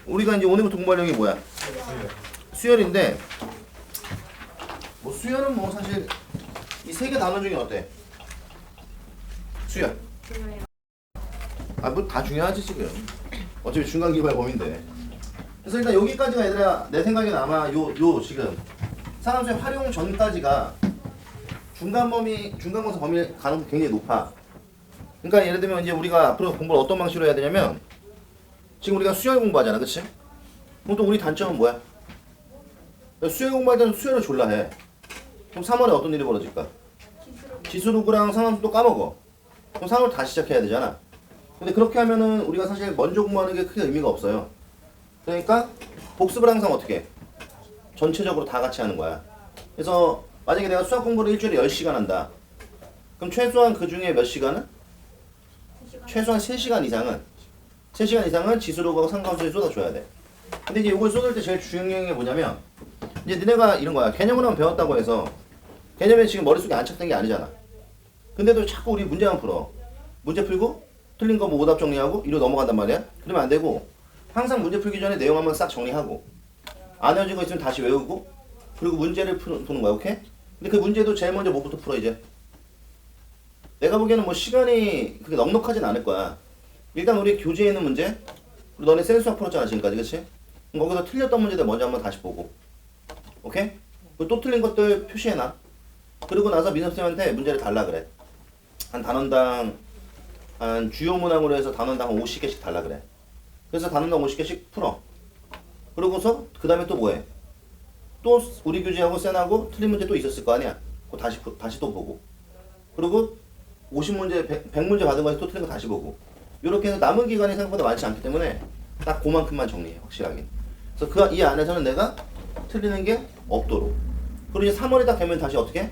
우리가 이제 오늘부터 공부할 내용이 뭐야? 수열인데 뭐 수열은 뭐 사실 이 세 개 단어 중에 어때? 수열. 아 뭐 다 중요하지 지금. 어차피 중간기발 범위인데. 그래서 일단 여기까지가 얘들아 내 생각에는 아마 요 지금 상함수의 활용 전까지가 중간고사 범위 가능성이 굉장히 높아. 그러니까 예를 들면 이제 우리가 앞으로 공부를 어떤 방식으로 해야 되냐면 지금 우리가 수열 공부하잖아, 그치? 그럼 또 우리 단점은 뭐야? 수열 공부할 때는 수열을 졸라 해. 그럼 3월에 어떤 일이 벌어질까? 지수로그랑 상함수 또 까먹어. 그럼 3월 다시 시작해야 되잖아. 근데 그렇게 하면은 우리가 사실 먼저 공부하는 게 크게 의미가 없어요. 그러니까 복습을 항상 어떻게 해? 전체적으로 다 같이 하는 거야. 그래서 만약에 내가 수학 공부를 일주일에 10시간 한다. 그럼 최소한 그 중에 몇 시간은? 최소한 3시간 이상은 3시간 이상은 지수로그하고 상함수에 쏟아줘야 돼. 근데 이제 이걸 쏟을 때 제일 중요한 게 뭐냐면 이제 너네가 이런 거야. 개념으로만 배웠다고 해서 개념이 지금 머릿속에 안착된 게 아니잖아. 근데도 자꾸 우리 문제만 풀어. 문제 풀고 틀린 거 뭐 오답 정리하고 이로 넘어간단 말이야. 그러면 안 되고 항상 문제 풀기 전에 내용 한번 싹 정리하고 안 외워진 거 있으면 다시 외우고 그리고 문제를 푸는 거야. 오케이? 근데 그 문제도 제일 먼저 뭐부터 풀어 이제? 내가 보기에는 뭐 시간이 그렇게 넉넉하진 않을 거야. 일단 우리 교재에 있는 문제 그리고 너네 센수학 풀었잖아 지금까지, 그치? 그럼 거기서 틀렸던 문제들 먼저 한번 다시 보고 오케이? 그리고 또 틀린 것들 표시해놔. 그리고 나서 민섭쌤한테 문제를 달라 그래. 한 단원당 한 주요 문항으로 해서 단원당 50개씩 달라 그래. 그래서 단원당 50개씩 풀어. 그러고서 그 다음에 또 뭐해? 또 우리 교재하고 쌤하고 틀린 문제 또 있었을 거 아니야? 그거 다시 또 보고. 그리고 50문제, 100문제 받은 거에서 또 틀린 거 다시 보고. 이렇게 해서 남은 기간이 생각보다 많지 않기 때문에 딱 그만큼만 정리해, 확실하게. 그래서 이 안에서는 내가 틀리는 게 없도록. 그리고 이제 3월이 딱 되면 다시 어떻게 해?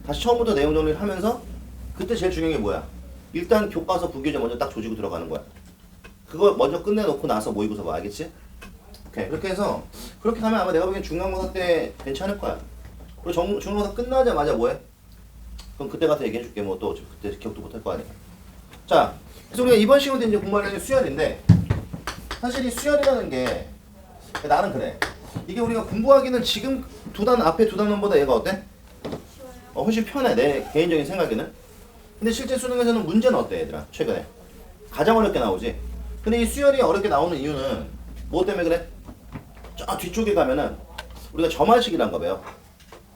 다시 처음부터 내용 정리를 하면서 그때 제일 중요한 게 뭐야? 일단 교과서 부교재 먼저 딱 조지고 들어가는 거야. 그거 먼저 끝내놓고 나서 모의고사 봐, 알겠지? 오케이. 그렇게 해서 그렇게 하면 아마 내가 보기엔 중간고사 때 괜찮을 거야. 그리고 중간고사 끝나자마자 뭐해? 그럼 그때 가서 얘기해줄게. 뭐 또 그때 기억도 못할 거 아니야. 자, 그래서 우리가 이번 시간에 이제 공부하려는 게 수열인데 사실 이 수열이라는 게 나는 그래. 이게 우리가 공부하기는 지금 앞에 두 단원보다 얘가 어때? 훨씬 편해, 내 개인적인 생각에는. 근데 실제 수능에서는 문제는 어때, 얘들아? 최근에 가장 어렵게 나오지. 근데 이 수열이 어렵게 나오는 이유는 뭐 때문에 그래? 저 뒤쪽에 가면은 우리가 점화식이란 거 배워.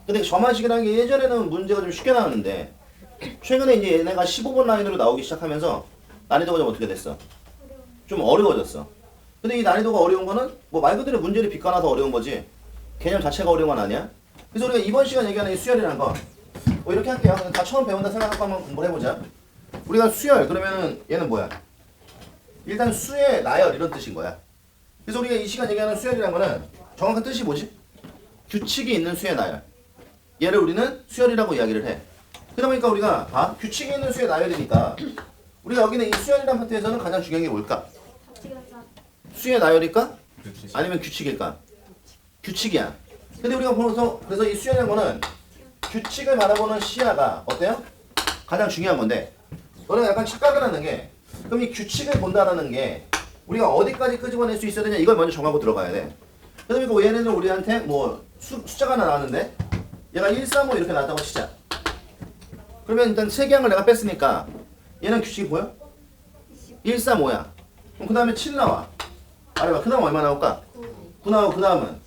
근데 점화식이라는 게 예전에는 문제가 좀 쉽게 나왔는데 최근에 이제 얘네가 15번 라인으로 나오기 시작하면서 난이도가 좀 어떻게 됐어? 좀 어려워졌어. 근데 이 난이도가 어려운 거는 뭐 말 그대로 문제를 빗가나서 어려운 거지 개념 자체가 어려운 건 아니야. 그래서 우리가 이번 시간 얘기하는 이 수열이라는 거 뭐 이렇게 할게요. 다 처음 배운다 생각하고 한번 공부를 해보자. 우리가 수열 그러면은 얘는 뭐야? 일단 수의 나열 이런 뜻인 거야. 그래서 우리가 이 시간 얘기하는 수열이라는 거는 정확한 뜻이 뭐지? 규칙이 있는 수의 나열. 얘를 우리는 수열이라고 이야기를 해. 그러다 보니까 우리가 규칙이 있는 수의 나열이니까 우리가 여기는 이 수열이라는 파트에서는 가장 중요한 게 뭘까? 수의 나열일까? 아니면 규칙일까? 규칙이야. 근데 우리가 그래서 이 수열이라는 거는 규칙을 바라보는 시야가 어때요? 가장 중요한 건데 너는 약간 착각을 하는 게 그럼 이 규칙을 본다라는 게 우리가 어디까지 끄집어낼 수 있어야 되냐 이걸 먼저 정하고 들어가야 돼. 그러다 보니까 얘네는 우리한테 뭐 숫자가 하나 나왔는데 얘가 1, 3, 5 이렇게 나왔다고 치자. 그러면 일단 세 개항을 내가 뺐으니까 얘는 규칙이 보여? 1, 3, 5야. 그럼 그 다음에 7 나와. 말해봐. 그 다음 얼마 나올까? 9 나오고 그 다음은?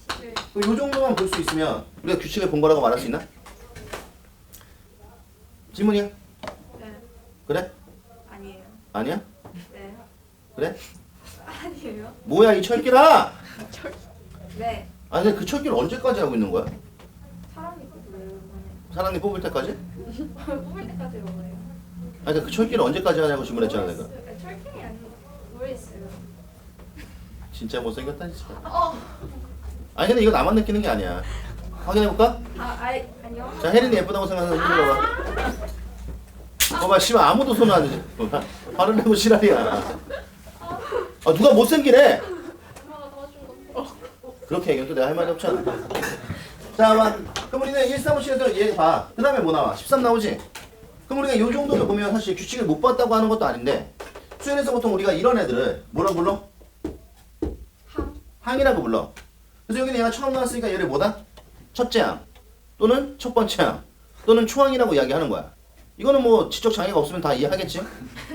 그럼 요 정도만 볼 수 있으면 우리가 규칙을 본 거라고 말할 수 있나? 질문이야? 네. 그래? 아니에요. 아니야? 네. 그래? 아니에요. 뭐야 이 철기라! 네. 아니 그 철기를 언제까지 하고 있는 거야? 사람이 뽑으래요. 사랑니 뽑을 때까지? 뽑을 때까지 먹어요. 아니 그 철기를 언제까지 하냐고 질문했잖아 내가. 철킹이 아니고 모르겠어요. 진짜 못생겼다 진짜. 아니 근데 이거 나만 느끼는 게 아니야. 확인해볼까? 아니요. 자 혜린이 예쁘다고 생각하는 손 들어봐. 봐봐 씨발 아무도 손 안 해. 화를 내고 지랄이야. 누가 못생기래? 엄마가 도와준 거. 그렇게 얘기해도 내가 할 말이 없잖아. 자 그럼 우리는 1, 3, 5, 7에서 얘 봐. 그 다음에 뭐 나와? 13 나오지? 그럼 우리가 이 정도를 보면 사실 규칙을 못 봤다고 하는 것도 아닌데 수연에서 보통 우리가 이런 애들을 뭐라 불러? 항이라고 불러. 그래서 여기는 얘가 처음 나왔으니까 얘를 뭐다? 첫째 항 또는 첫 번째 항 또는 초항이라고 이야기하는 거야. 이거는 뭐 지적 장애가 없으면 다 이해하겠지?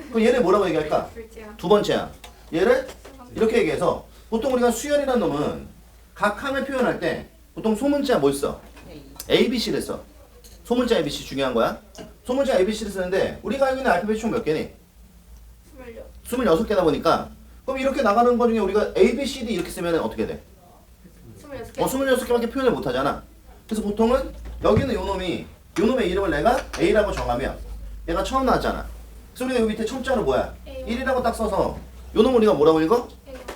그럼 얘를 뭐라고 얘기할까? 둘째야. 두 번째 항. 얘를 이렇게 얘기해서 보통 우리가 수열이라는 놈은 각 항을 표현할 때 보통 소문자 뭘 써? ABC를 써. 소문자 ABC 중요한 거야. 소문자 ABC를 쓰는데 우리가 알고 있는 알파벳이 총 몇 개니? 26. 26개다 보니까 그럼 이렇게 나가는 거 중에 우리가 A, B, C, D 이렇게 쓰면 어떻게 돼? 26개. 26개밖에 표현을 못 하잖아. 그래서 보통은 여기는 요 놈의 이름을 내가 A라고 정하면 얘가 처음 나왔잖아. 그래서 우리가 여기 밑에 첨자로 뭐야? A1. 1이라고 딱 써서 요 놈을 우리가 뭐라고 읽어?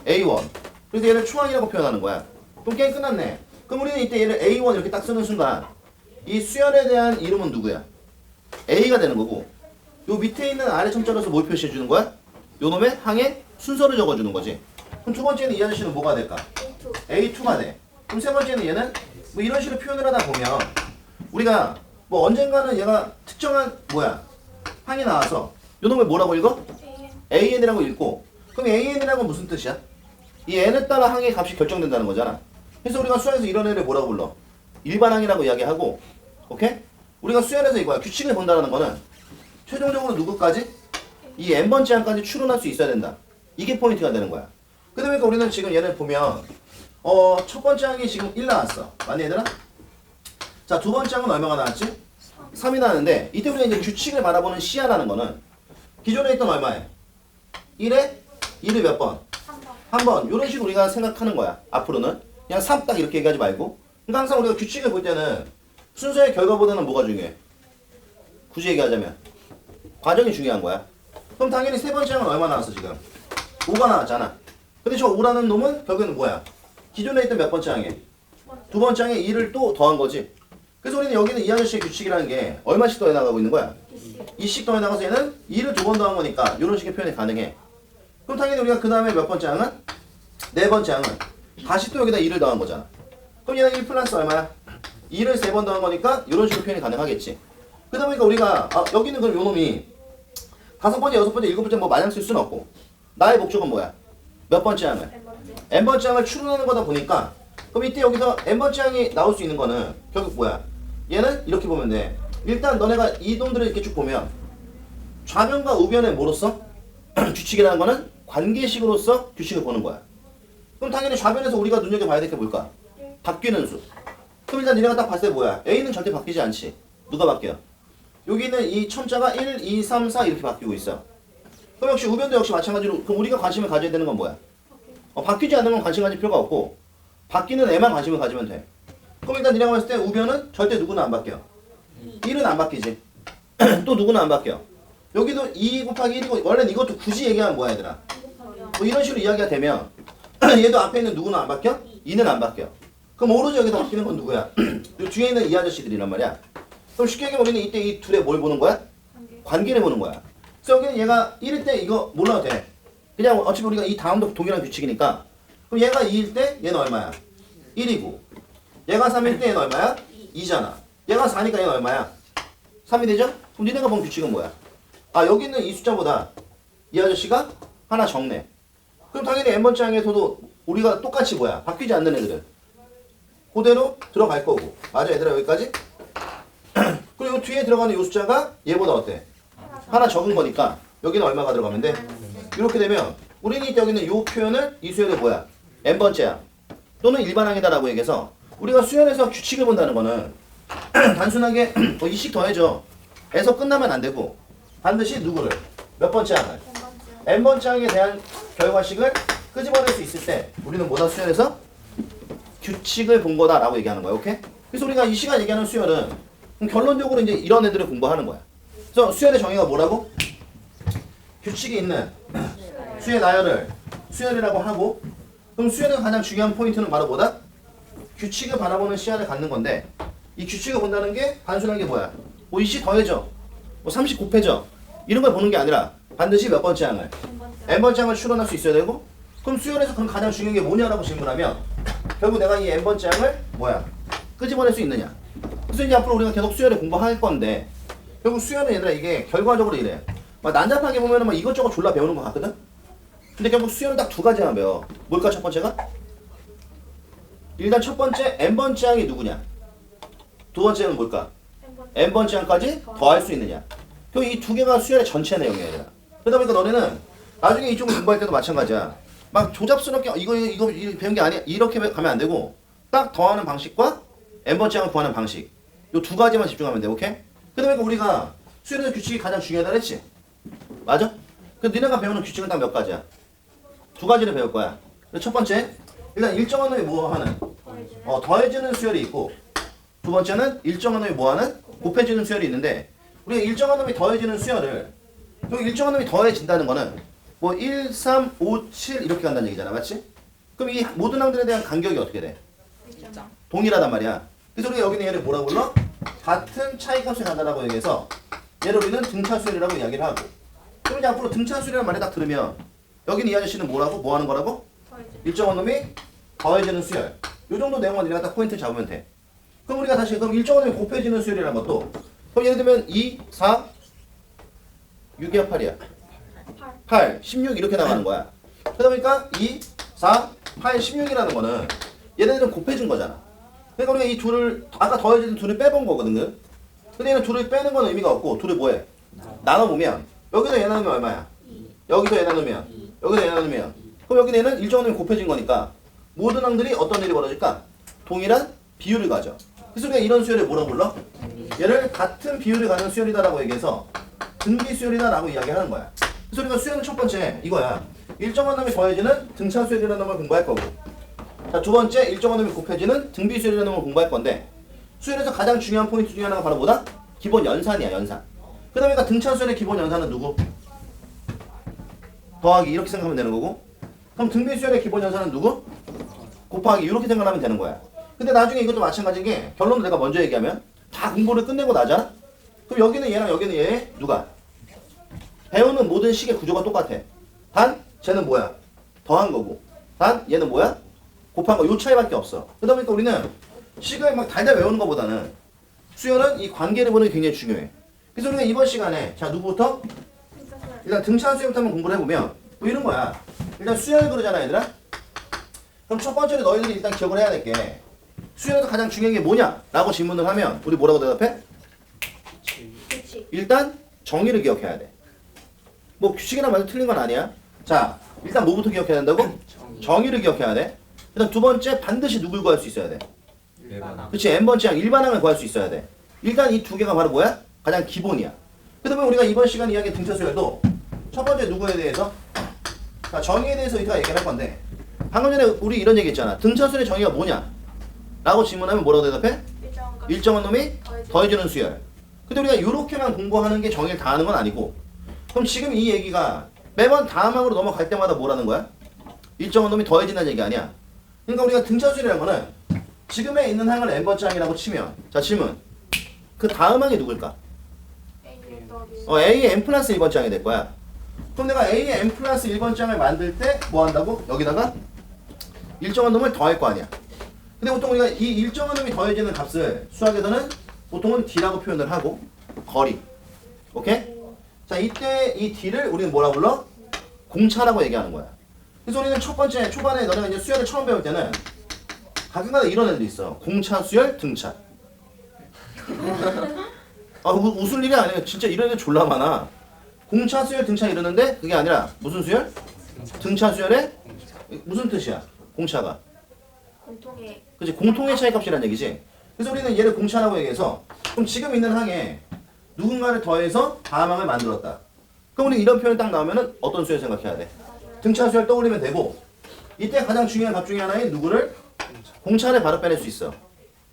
A1. 그래서 얘를 초항이라고 표현하는 거야. 그럼 게임 끝났네. 그럼 우리는 이때 얘를 A1 이렇게 딱 쓰는 순간 이 수열에 대한 이름은 누구야? A가 되는 거고 요 밑에 있는 아래 첨자로서 뭘 표시해 주는 거야? 요 놈의 항의 순서를 적어주는 거지. 그럼 두 번째는 이 아저씨는 뭐가 될까? A2. A2가 돼. 그럼 세 번째는 얘는 뭐 이런 식으로 표현을 하다 보면 우리가 뭐 언젠가는 얘가 특정한 뭐야 항이 나와서 요 놈을 뭐라고 읽어? AN. AN이라고 읽고 그럼 AN이라고 무슨 뜻이야? 이 N에 따라 항의 값이 결정된다는 거잖아. 그래서 우리가 수학에서 이런 애를 뭐라고 불러? 일반항이라고 이야기하고 오케이? 우리가 수열에서 이거야. 규칙을 본다는 거는 최종적으로 누구까지? 이 n번째 항까지 추론할 수 있어야 된다. 이게 포인트가 되는 거야. 그러니까 우리는 지금 얘를 보면 첫 번째 항이 지금 1 나왔어. 맞니 얘들아? 자, 두 번째 항은 얼마가 나왔지? 3이 나왔는데 이때 우리가 이제 규칙을 바라보는 시야라는 거는 기존에 있던 얼마에? 1에 1을 몇 번? 3번. 한 번. 이런 식으로 우리가 생각하는 거야. 앞으로는. 그냥 3 딱 이렇게 얘기하지 말고. 그러니까 항상 우리가 규칙을 볼 때는 순서의 결과보다는 뭐가 중요해? 굳이 얘기하자면 과정이 중요한 거야. 그럼 당연히 세 번째 항은 얼마 나왔어 지금? 5가 나왔잖아. 근데 저 5라는 놈은 결국에는 뭐야? 기존에 있던 몇 번째 항에? 두 번째 항에 2를 또 더한 거지. 그래서 우리는 여기는 이 아저씨의 규칙이라는 게 얼마씩 더해 나가고 있는 거야? 2씩 더해 나가서 얘는 2를 두 번 더한 거니까 이런 식의 표현이 가능해. 그럼 당연히 우리가 그 다음에 몇 번째 항은? 네 번째 항은 다시 또 여기다 2를 더한 거잖아. 그럼 얘는 1 플러스 얼마야? 2를 세 번 더한 거니까 이런 식으로 표현이 가능하겠지. 그러다 보니까 우리가 여기는 그럼 요 놈이 다섯 번째, 여섯 번째, 일곱 번째 뭐 마냥 쓸 수는 없고 나의 목적은 뭐야? 몇 번째 항을? N번째. n번째 항을 추론하는 거다 보니까 그럼 이때 여기서 n번째 항이 나올 수 있는 거는 결국 뭐야? 얘는 이렇게 보면 돼. 일단 너네가 이 놈들을 이렇게 쭉 보면 좌변과 우변에 뭐로써? 규칙이라는 거는 관계식으로서 규칙을 보는 거야. 그럼 당연히 좌변에서 우리가 눈여겨봐야 될 게 뭘까? 바뀌는 수. 그럼 일단 니네가 딱 봤을 때 뭐야? A는 절대 바뀌지 않지. 누가 바뀌어? 여기는 이 첨자가 1, 2, 3, 4 이렇게 바뀌고 있어. 그럼 역시 우변도 역시 마찬가지로 그럼 우리가 관심을 가져야 되는 건 뭐야? 바뀌지 않는 건 관심 가질 필요가 없고 바뀌는 애만 관심을 가지면 돼. 그럼 일단 니네가 봤을 때 우변은 절대 누구는 안 바뀌어. 1은 안 바뀌지. 또 누구는 안 바뀌어. 여기도 2 곱하기 1이고 원래는 이것도 굳이 얘기하면 뭐야 얘들아? 뭐 이런 식으로 이야기가 되면 얘도 앞에 있는 누구는 안 바뀌어? 2는 안 바뀌어. 그럼 오로지 여기서 바뀌는 건 누구야? 요 뒤에 있는 이 아저씨들이란 말이야. 그럼 쉽게 얘기하면 우리는 이때 이 둘의 뭘 보는 거야? 관계를 보는 거야. 그래서 여기는 얘가 1일 때 이거 몰라도 돼. 그냥 어차피 우리가 이 다음도 동일한 규칙이니까 그럼 얘가 2일 때 얘는 얼마야? 1이고 얘가 3일 때 얘는 얼마야? 2잖아. 얘가 4니까 얘는 얼마야? 3이 되죠? 그럼 니네가 본 규칙은 뭐야? 여기 있는 이 숫자보다 이 아저씨가 하나 적네. 그럼 당연히 n번째 항에서도 우리가 똑같이 뭐야? 바뀌지 않는 애들은 그대로 들어갈 거고. 맞아 얘들아 여기까지? 그리고 뒤에 들어가는 이 숫자가 얘보다 어때? 하나 적은 거니까 여기는 얼마가 들어가면 돼? 이렇게 되면 우리는 이때 여기는 이 표현을 이 수열의 뭐야? n번째야 또는 일반항이다라고 얘기해서 우리가 수열에서 규칙을 본다는 거는 단순하게 뭐 이씩 더해줘 에서 끝나면 안 되고 반드시 누구를? 몇 번째 항을? n번째 항에 대한 결과식을 끄집어낼 수 있을 때 우리는 뭐다 수열에서? 규칙을 본 거다라고 얘기하는 거야. 오케이? 그래서 우리가 이 시간 얘기하는 수열은 결론적으로 이제 이런 애들을 공부하는 거야. 그래서 수열의 정의가 뭐라고? 규칙이 있는 수의 나열을 수열이라고 하고 그럼 수열의 가장 중요한 포인트는 바로 뭐다? 규칙을 바라보는 시야를 갖는 건데 이 규칙을 본다는 게 단순한 게 뭐야? 뭐 이씨 더해져 뭐 30 곱해져 이런 걸 보는 게 아니라 반드시 몇 번째 항을? n번째 항을 추론할 수 있어야 되고 그럼 수열에서 그럼 가장 중요한 게 뭐냐라고 질문하면 결국 내가 이 n번째 항을 뭐야? 끄집어낼 수 있느냐? 그래서 이제 앞으로 우리가 계속 수열을 공부할 건데 결국 수열은 얘들아 이게 결과적으로 이래. 막 난잡하게 보면은 막 이것저것 졸라 배우는 것 같거든? 근데 결국 수열은 딱 두 가지만 배워. 뭘까 첫 번째가? 일단 첫 번째 n번째 항이 누구냐? 두 번째는 뭘까? n번째 항까지 더할 수 있느냐? 그럼 이 두 개가 수열의 전체 내용이야 얘들아. 그러다 보니까 너네는 나중에 이쪽을 공부할 때도 마찬가지야. 막 조잡스럽게 이거 배운 게 아니야 이렇게 가면 안 되고 딱 더하는 방식과 n번째 항을 구하는 방식 요 두 가지만 집중하면 돼. 오케이? 그러다 보니까 우리가 수열에서 규칙이 가장 중요하다 그랬지? 맞아? 그 니네가 배우는 규칙은 딱 몇 가지야? 두 가지를 배울 거야. 첫 번째, 일단 일정한 놈이 뭐 하는? 더해지는 수열이 있고, 두 번째는 일정한 놈이 뭐 하는? 곱해지는 수열이 있는데, 우리가 일정한 놈이 더해지는 수열을, 여기 일정한 놈이 더해진다는 거는 뭐 1, 3, 5, 7 이렇게 간다는 얘기잖아, 맞지? 그럼 이 모든 항들에 대한 간격이 어떻게 돼? 동일하단 말이야. 그래서 우리가 여기는 얘를 뭐라고 불러? 같은 차이값이 간다라고 얘기해서 얘를 우리는 등차수열이라고 이야기를 하고, 그럼 이제 앞으로 등차수열이라는 말을 딱 들으면 여기는 이 아저씨는 뭐라고? 뭐 하는 거라고? 일정한 놈이 더해지는 수열. 요 정도 내용만 우리가 딱 포인트 잡으면 돼. 그럼 우리가 다시 그럼 일정한 놈이 곱해지는 수열이라는 것도 그럼 예를 들면 2, 4, 6이야 8이야? 8, 16 이렇게 나가는 거야. 그러다 보니까 2, 4, 8, 16이라는 거는 얘네들은 곱해진 거잖아. 그러니까 우리가 이 둘을 아까 더해지는 둘을 빼본 거거든. 근데 얘는 둘을 빼는 건 의미가 없고 둘을 뭐해? 나눠보면 여기서 얘 나누면 얼마야? 여기서 얘 나누면 여기서 얘 나누면 그럼 여기 얘는 일정한 놈이 곱해진 거니까 모든 항들이 어떤 일이 벌어질까? 동일한 비율을 가져. 그래서 우리가 이런 수열을 뭐라고 불러? 얘를 같은 비율을 가는 수열이다라고 얘기해서 등비 수열이다라고 이야기하는 거야. 그래서 우리가 수열은 첫 번째 이거야. 일정한 놈이 더해지는 등차 수열이라는 놈을 공부할 거고, 자, 두 번째 일정한 놈이 곱해지는 등비 수열이라는 놈을 공부할 건데, 수열에서 가장 중요한 포인트 중에 하나가 바로 뭐다? 기본 연산이야, 연산. 그 다음에 등차 수열의 기본 연산은 누구? 더하기 이렇게 생각하면 되는 거고, 그럼 등비 수열의 기본 연산은 누구? 곱하기 이렇게 생각하면 되는 거야. 근데 나중에 이것도 마찬가지인 게 결론을 내가 먼저 얘기하면 다 공부를 끝내고 나잖아? 그럼 여기는 얘랑 여기는 얘 누가? 배우는 모든 식의 구조가 똑같아. 단 쟤는 뭐야? 더한 거고, 단 얘는 뭐야? 곱한 거. 요 차이밖에 없어. 그러다 보니까 우리는 식을 막 달달 외우는 것보다는 수열은 이 관계를 보는 게 굉장히 중요해. 그래서 우리가 이번 시간에 자 누구부터? 일단 등차 수열부터 한번 공부를 해보면 뭐 이런 거야. 일단 수열 그러잖아 얘들아. 그럼 첫 번째로 너희들이 일단 기억을 해야 될 게 수열에서 가장 중요한 게 뭐냐? 라고 질문을 하면 우리 뭐라고 대답해? 일단 정의를 기억해야 돼. 뭐 규칙이나 말도 틀린 건 아니야. 자 일단 뭐부터 기억해야 된다고? 정의를 기억해야 돼. 일단 두 번째 반드시 누굴 구할 수 있어야 돼? 그치, n번째 항 일반항을 구할 수 있어야 돼. 일단 이 두 개가 바로 뭐야? 가장 기본이야. 그 다음에 우리가 이번 시간 이야기한 등차수열도 첫 번째 누구에 대해서? 자, 정의에 대해서 이따가 얘기를 할 건데, 방금 전에 우리 이런 얘기 했잖아. 등차수열의 정의가 뭐냐? 라고 질문하면 뭐라고 대답해? 일정한 놈이 더해지는 수열. 근데 우리가 이렇게만 공부하는 게 정의를 다 하는 건 아니고, 그럼 지금 이 얘기가 매번 다음 항으로 넘어갈 때마다 뭐라는 거야? 일정한 놈이 더해진다는 얘기 아니야. 그러니까 우리가 등차수열이라는 거는 지금에 있는 항을 n번째 항이라고 치면, 자 질문, 그 다음 항이 누굴까? A의 n 플러스 1번째 항이 될 거야. 그럼 내가 A의 n 플러스 1번째 항을 만들 때 뭐 한다고? 여기다가 일정한 놈을 더할 거 아니야. 근데 보통 우리가 이 일정한 놈이 더해지는 값을 수학에서는 보통은 D라고 표현을 하고, 거리. 오케이? 자 이때 이 D를 우리는 뭐라고 불러? 공차라고 얘기하는 거야. 그래서 우리는 첫 번째 초반에 너네가 이제 수열을 처음 배울 때는 가끔가다 이런 애들이 있어. 공차, 수열, 등차. 아 웃을 일이 아니에요. 진짜 이런 애들 졸라 많아. 공차, 수열, 등차 이러는데 그게 아니라 무슨 수열? 등차 수열의 무슨 뜻이야? 공차가. 공통의 그치, 공통의 차이값이라는 얘기지. 그래서 우리는 얘를 공차라고 얘기해서 그럼 지금 있는 항에 누군가를 더해서 다음 항을 만들었다. 그럼 우리 이런 표현 딱 나오면은 어떤 수열 생각해야 돼? 등차 수열 떠올리면 되고, 이때 가장 중요한 값 중에 하나인 누구를? 공차를 바로 빼낼 수 있어.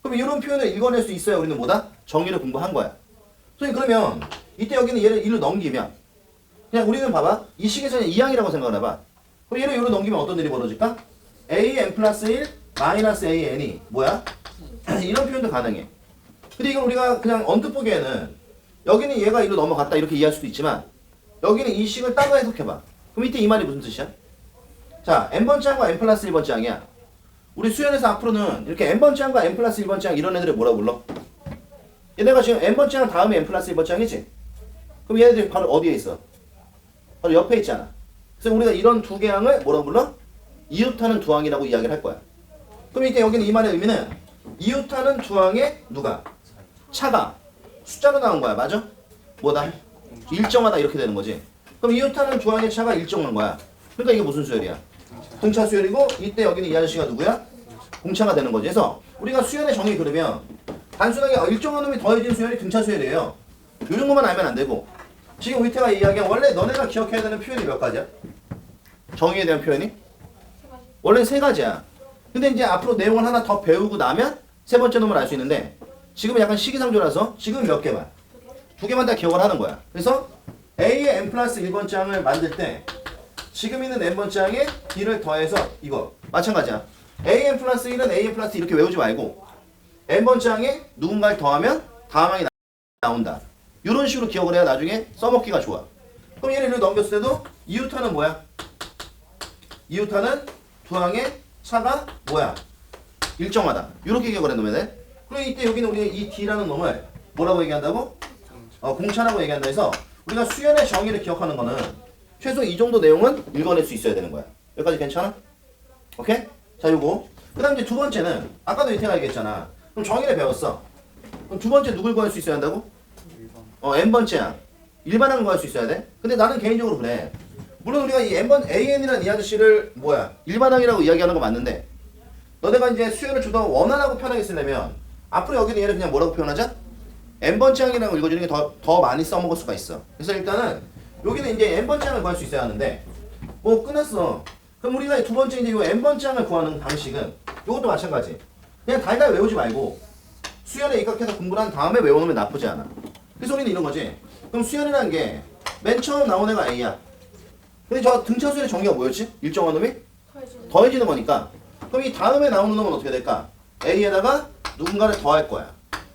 그럼 이런 표현을 읽어낼 수 있어야 우리는 뭐다? 정의를 공부한 거야. 그러면 이때 여기는 얘를 1로 넘기면 그냥 우리는 봐봐. 이 식에서는 2항이라고 생각을 해봐. 그럼 얘를 1로 넘기면 어떤 일이 벌어질까? a n 플러스 1 마이너스 a n이 뭐야? 이런 표현도 가능해. 근데 이건 우리가 그냥 언뜻 보기에는 여기는 얘가 1로 넘어갔다 이렇게 이해할 수도 있지만 여기는 이 식을 따로 해석해봐. 그럼 이때 이 말이 무슨 뜻이야? 자, n번째 항과 n 플러스 1번째 항이야. 우리 수연에서 앞으로는 이렇게 n번째 항과 n 플러스 1번째 항 이런 애들을 뭐라고 불러? 얘네가 지금 n번째 항 다음에 n 플러스 1번째 항이지? 그럼 얘네들이 바로 어디에 있어? 바로 옆에 있잖아. 그래서 우리가 이런 두 개 항을 뭐라고 불러? 이웃하는 두 항이라고 이야기를 할 거야. 그럼 이때 여기는 이 말의 의미는 이웃하는 주항의 누가? 차가 숫자로 나온 거야. 맞아? 뭐다? 일정하다 이렇게 되는 거지. 그럼 이웃하는 주항의 차가 일정한 거야. 그러니까 이게 무슨 수열이야? 등차 수열이고 이때 여기는 이 아저씨가 누구야? 공차가 되는 거지. 그래서 우리가 수열의 정의 그러면 단순하게 일정한 놈이 더해진 수열이 등차 수열이에요. 이 정도만 알면 안 되고 지금 위태가 이야기한 원래 너네가 기억해야 되는 표현이 몇 가지야? 정의에 대한 표현이? 원래 세 가지야. 근데 이제 앞으로 내용을 하나 더 배우고 나면 세 번째 놈을 알 수 있는데 지금은 약간 시기상조라서 지금 몇 개만? 두 개만 다 기억을 하는 거야. 그래서 A의 n 플러스 1번 장을 만들 때 지금 있는 n번 장에 D를 더해서 이거 마찬가지야. AN 플러스 1은 AN 플러스 이렇게 외우지 말고 n번 장에 누군가를 더하면 다음 항이 나온다. 이런 식으로 기억을 해야 나중에 써먹기가 좋아. 그럼 얘를 이렇게 넘겼을 때도 이웃하는 뭐야? 이웃하는 두 항의 차가 뭐야? 일정하다. 이렇게 기억을 해놓으면 돼. 그럼 이때 여기는 우리가 이 D라는 놈을 뭐라고 얘기한다고? 공차라고 얘기한다 해서 우리가 수열의 정의를 기억하는 거는 최소 이 정도 내용은 읽어낼 수 있어야 되는 거야. 여기까지 괜찮아? 오케이? 자, 요거. 그 다음 이제 두 번째는 아까도 이태가 얘기했잖아. 그럼 정의를 배웠어. 그럼 두 번째 누굴 구할 수 있어야 한다고? n번째야. 일반항을 구할 수 있어야 돼. 근데 나는 개인적으로 그래. 물론 우리가 이 n번 AN이라는 이 아저씨를 뭐야? 일반항이라고 이야기하는 거 맞는데 너네가 이제 수열을 좀 더 원활하고 편하게 쓰려면 앞으로 여기는 얘를 그냥 뭐라고 표현하자? n번째 항이라고 읽어주는 게 더 많이 써먹을 수가 있어. 그래서 일단은 여기는 이제 n번째 항을 구할 수 있어야 하는데 뭐 끝났어. 그럼 우리가 두 번째 이제 요 n번째 항을 구하는 방식은 이것도 마찬가지. 그냥 달달 외우지 말고 수열에 입각해서 공부를 한 다음에 외워놓으면 나쁘지 않아. 그래서 우리는 이런 거지. 그럼 수열이라는 게 맨 처음 나온 애가 A야. 근데 저 등차 수열의 정의가 뭐였지? 일정한 놈이? 더해지는 거니까. 그럼 이 다음에 나오는 놈은 어떻게 될까? A에다가 누군가를 더할 거야.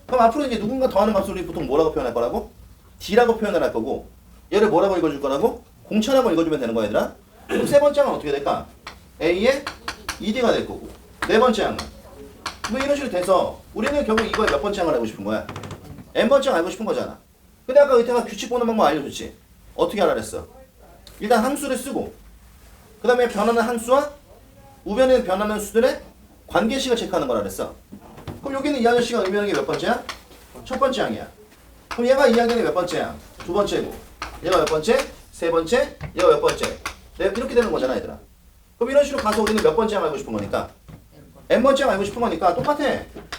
그럼 앞으로 이제 누군가 더하는 값을 우리 보통 뭐라고 표현할 거라고? D라고 표현을 할 거고 얘를 뭐라고 읽어줄 거라고? 공차라고 읽어주면 되는 거야 얘들아. 그럼 세 번째 항은 어떻게 될까? A의 2D가 될 거고 네 번째 항은 뭐 이런 식으로 돼서 우리는 결국 이거의 몇 번째 항을 알고 싶은 거야? n번째 항 알고 싶은 거잖아. 근데 아까 의태가 규칙 보는 방법 알려줬지? 어떻게 하라 그랬어? 일단 항수를 쓰고 그 다음에 변하는 항수와 우변에 변하는 수들의 관계식을 체크하는 거라 그랬어. 그럼 여기는 이 아저씨가 의미하는 게 몇 번째야? 첫 번째 항이야. 그럼 얘가 이야기하는 게 몇 번째야? 두 번째고 얘가 몇 번째? 세 번째? 얘가 몇 번째? 네, 이렇게 되는 거잖아 얘들아. 그럼 이런 식으로 가서 우리는 몇 번째 항 알고 싶은 거니까 n번째 항 알고 싶은 거니까 똑같아.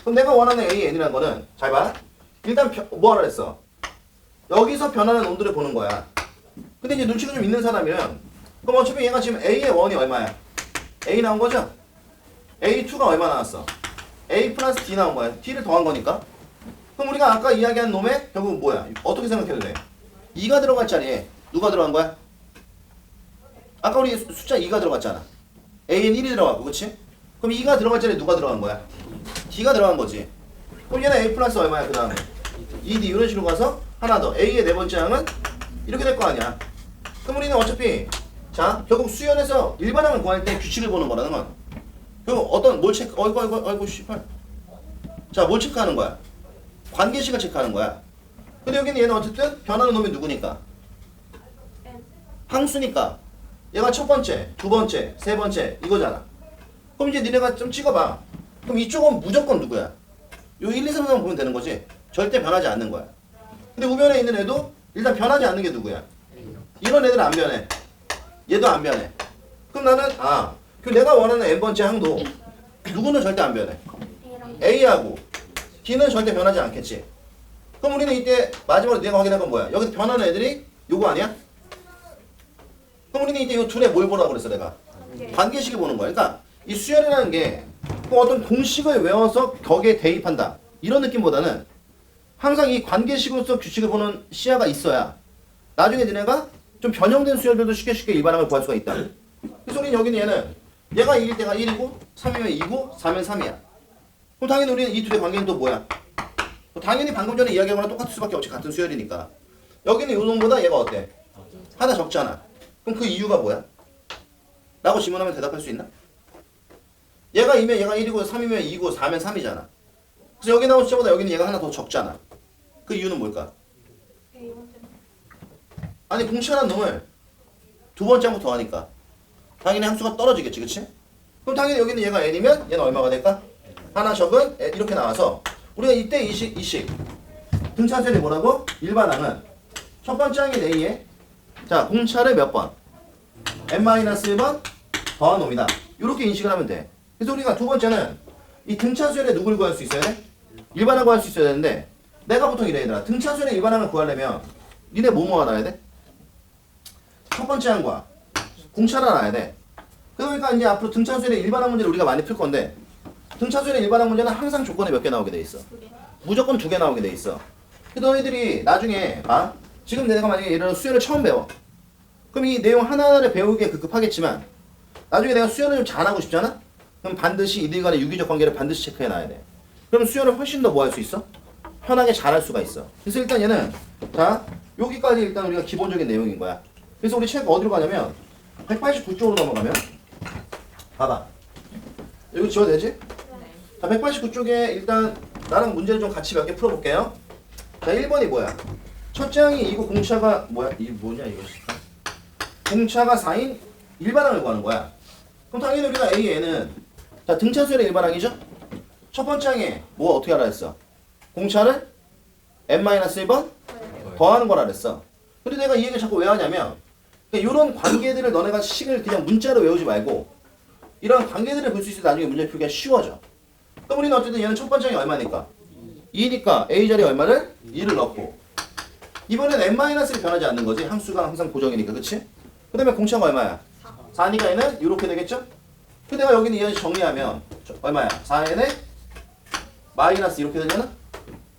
그럼 내가 원하는 A, N이라는 거는 잘 봐. 일단 뭐 하라 그랬어? 여기서 변하는 온도를 보는 거야. 근데 이제 눈치가 좀 있는 사람이면 그럼 어차피 얘가 지금 A의 원이 얼마야? A 나온 거죠? A2가 얼마 나왔어? A 플러스 D 나온 거야. D를 더한 거니까. 그럼 우리가 아까 이야기한 놈의 결국 뭐야? 어떻게 생각해도 돼? 2가 들어갈 자리에 누가 들어간 거야? 아까 우리 숫자 2가 들어갔잖아. A는 1이 들어갔고 그치? 그럼 2가 들어갈 자리에 누가 들어간 거야? D가 들어간 거지. 그럼 얘는 A 플러스 얼마야 그 다음에? 2D 이런 식으로 가서 하나 더 A의 네 번째 항은 이렇게 될 거 아니야. 그럼 우리는 어차피 자 결국 수열에서 일반항을 구할 때 규칙을 보는 거라는 건 결국 어떤 뭘 체크 어이구 씨발 자 뭘 체크하는 거야? 관계식을 체크하는 거야. 근데 여기는 얘는 어쨌든 변하는 놈이 누구니까? 항수니까 얘가 첫 번째, 두 번째, 세 번째 이거잖아. 그럼 이제 니네가 좀 찍어봐. 그럼 이쪽은 무조건 누구야? 요 1, 2, 3, 4만 보면 되는 거지. 절대 변하지 않는 거야. 근데 우변에 있는 애도 일단 변하지 않는 게 누구야? 이런 애들은 안 변해. 얘도 안 변해. 그럼 나는 그 내가 원하는 n번째 항도 누구는 절대 안 변해. A하고 D는 절대 변하지 않겠지. 그럼 우리는 이때 마지막으로 내가 확인한 건 뭐야? 여기서 변하는 애들이 요거 아니야? 그럼 우리는 이때 이 둘의 뭘 보라고 그랬어 내가? 관계식을 보는 거야. 그러니까 이 수열이라는 게 어떤 공식을 외워서 거기에 대입한다 이런 느낌보다는 항상 이 관계식으로서 규칙을 보는 시야가 있어야 나중에 니네가 좀 변형된 수열들도 쉽게 일반항을 구할 수가 있다. 그래서 우리는 여기는 얘가 1일 때가 1이고 3이면 2고 4면 3이야. 그럼 당연히 우리는 이 둘의 관계는 또 뭐야? 당연히 방금 전에 이야기한 거랑 똑같을 수밖에 없지. 같은 수열이니까. 여기는 요 놈보다 얘가 어때? 하나 적잖아. 그럼 그 이유가 뭐야? 라고 질문하면 대답할 수 있나? 얘가 2면 얘가 1이고 3이면 2고 4면 3이잖아. 그래서 여기 나온 숫자보다 여기는 얘가 하나 더 적잖아. 그 이유는 뭘까? 아니 공차란 놈을 두 번째 항부터 하니까 당연히 함수가 떨어지겠지. 그치? 그럼 당연히 여기는 얘가 n이면 얘는 얼마가 될까? 하나 적은 이렇게 나와서 우리가 이때 이식 등차수열이 뭐라고? 일반항은 첫 번째 항인 A에 자 공차를 몇 번? n-1번 더한 놈이다. 이렇게 인식을 하면 돼. 그래서 우리가 두 번째는 이 등차수열에 누굴 구할 수 있어야 돼? 일반항 구할 수 있어야 되는데 내가 보통 이래 얘들아. 등차수열의 일반항을 구하려면 니네 뭐뭐 알아야 돼? 첫 번째 항과 공차를 알아야 돼. 그러니까 이제 앞으로 등차수열의 일반항 문제를 우리가 많이 풀 건데 등차수열의 일반항 문제는 항상 조건이 몇 개 나오게 돼 있어. 무조건 2개 나오게 돼 있어. 그래서 너희들이 나중에 봐. 지금 내가 만약에 예를 들어 수열을 처음 배워. 그럼 이 내용 하나하나를 배우기에 급급하겠지만 나중에 내가 수열을 좀 잘하고 싶잖아? 그럼 반드시 이들 간의 유기적 관계를 반드시 체크해 놔야 돼. 그럼 수열을 훨씬 더 뭐 할 수 있어? 편하게 잘할 수가 있어. 그래서 일단 얘는 자 여기까지 일단 우리가 기본적인 내용인 거야. 그래서 우리 책 어디로 가냐면 189쪽으로 넘어가면 봐봐. 여기 지워도 되지? 자 189쪽에 일단 나랑 문제를 좀 같이 몇 개 풀어볼게요. 자 1번이 뭐야? 첫째 항이 이거 공차가 뭐야? 이게 뭐냐 이거? 공차가 4인 일반항을 구하는 거야. 그럼 당연히 우리가 AN은 자 등차수열의 일반항이죠? 첫 번째 항에 뭐가 어떻게 알아 했어? 공차를 n-1번 더하는 거라 그랬어. 근데 내가 이 얘기를 자꾸 왜 하냐면 이런 관계들을 너네가 식을 그냥 문자로 외우지 말고 이런 관계들을 볼 수 있을 때 나중에 문제 풀기가 쉬워져. 그럼 우리는 어쨌든 얘는 첫 번째 항이 얼마니까? 2니까 A 자리에 얼마를? 2를 넣고 이번엔 n-이 변하지 않는 거지. 함수가 항상 고정이니까 그치? 그 다음에 공차가 얼마야? 4니까 얘는 이렇게 되겠죠? 그 내가 여기는 얘를 정리하면 얼마야? 4n에 마이너스 이렇게 되잖아?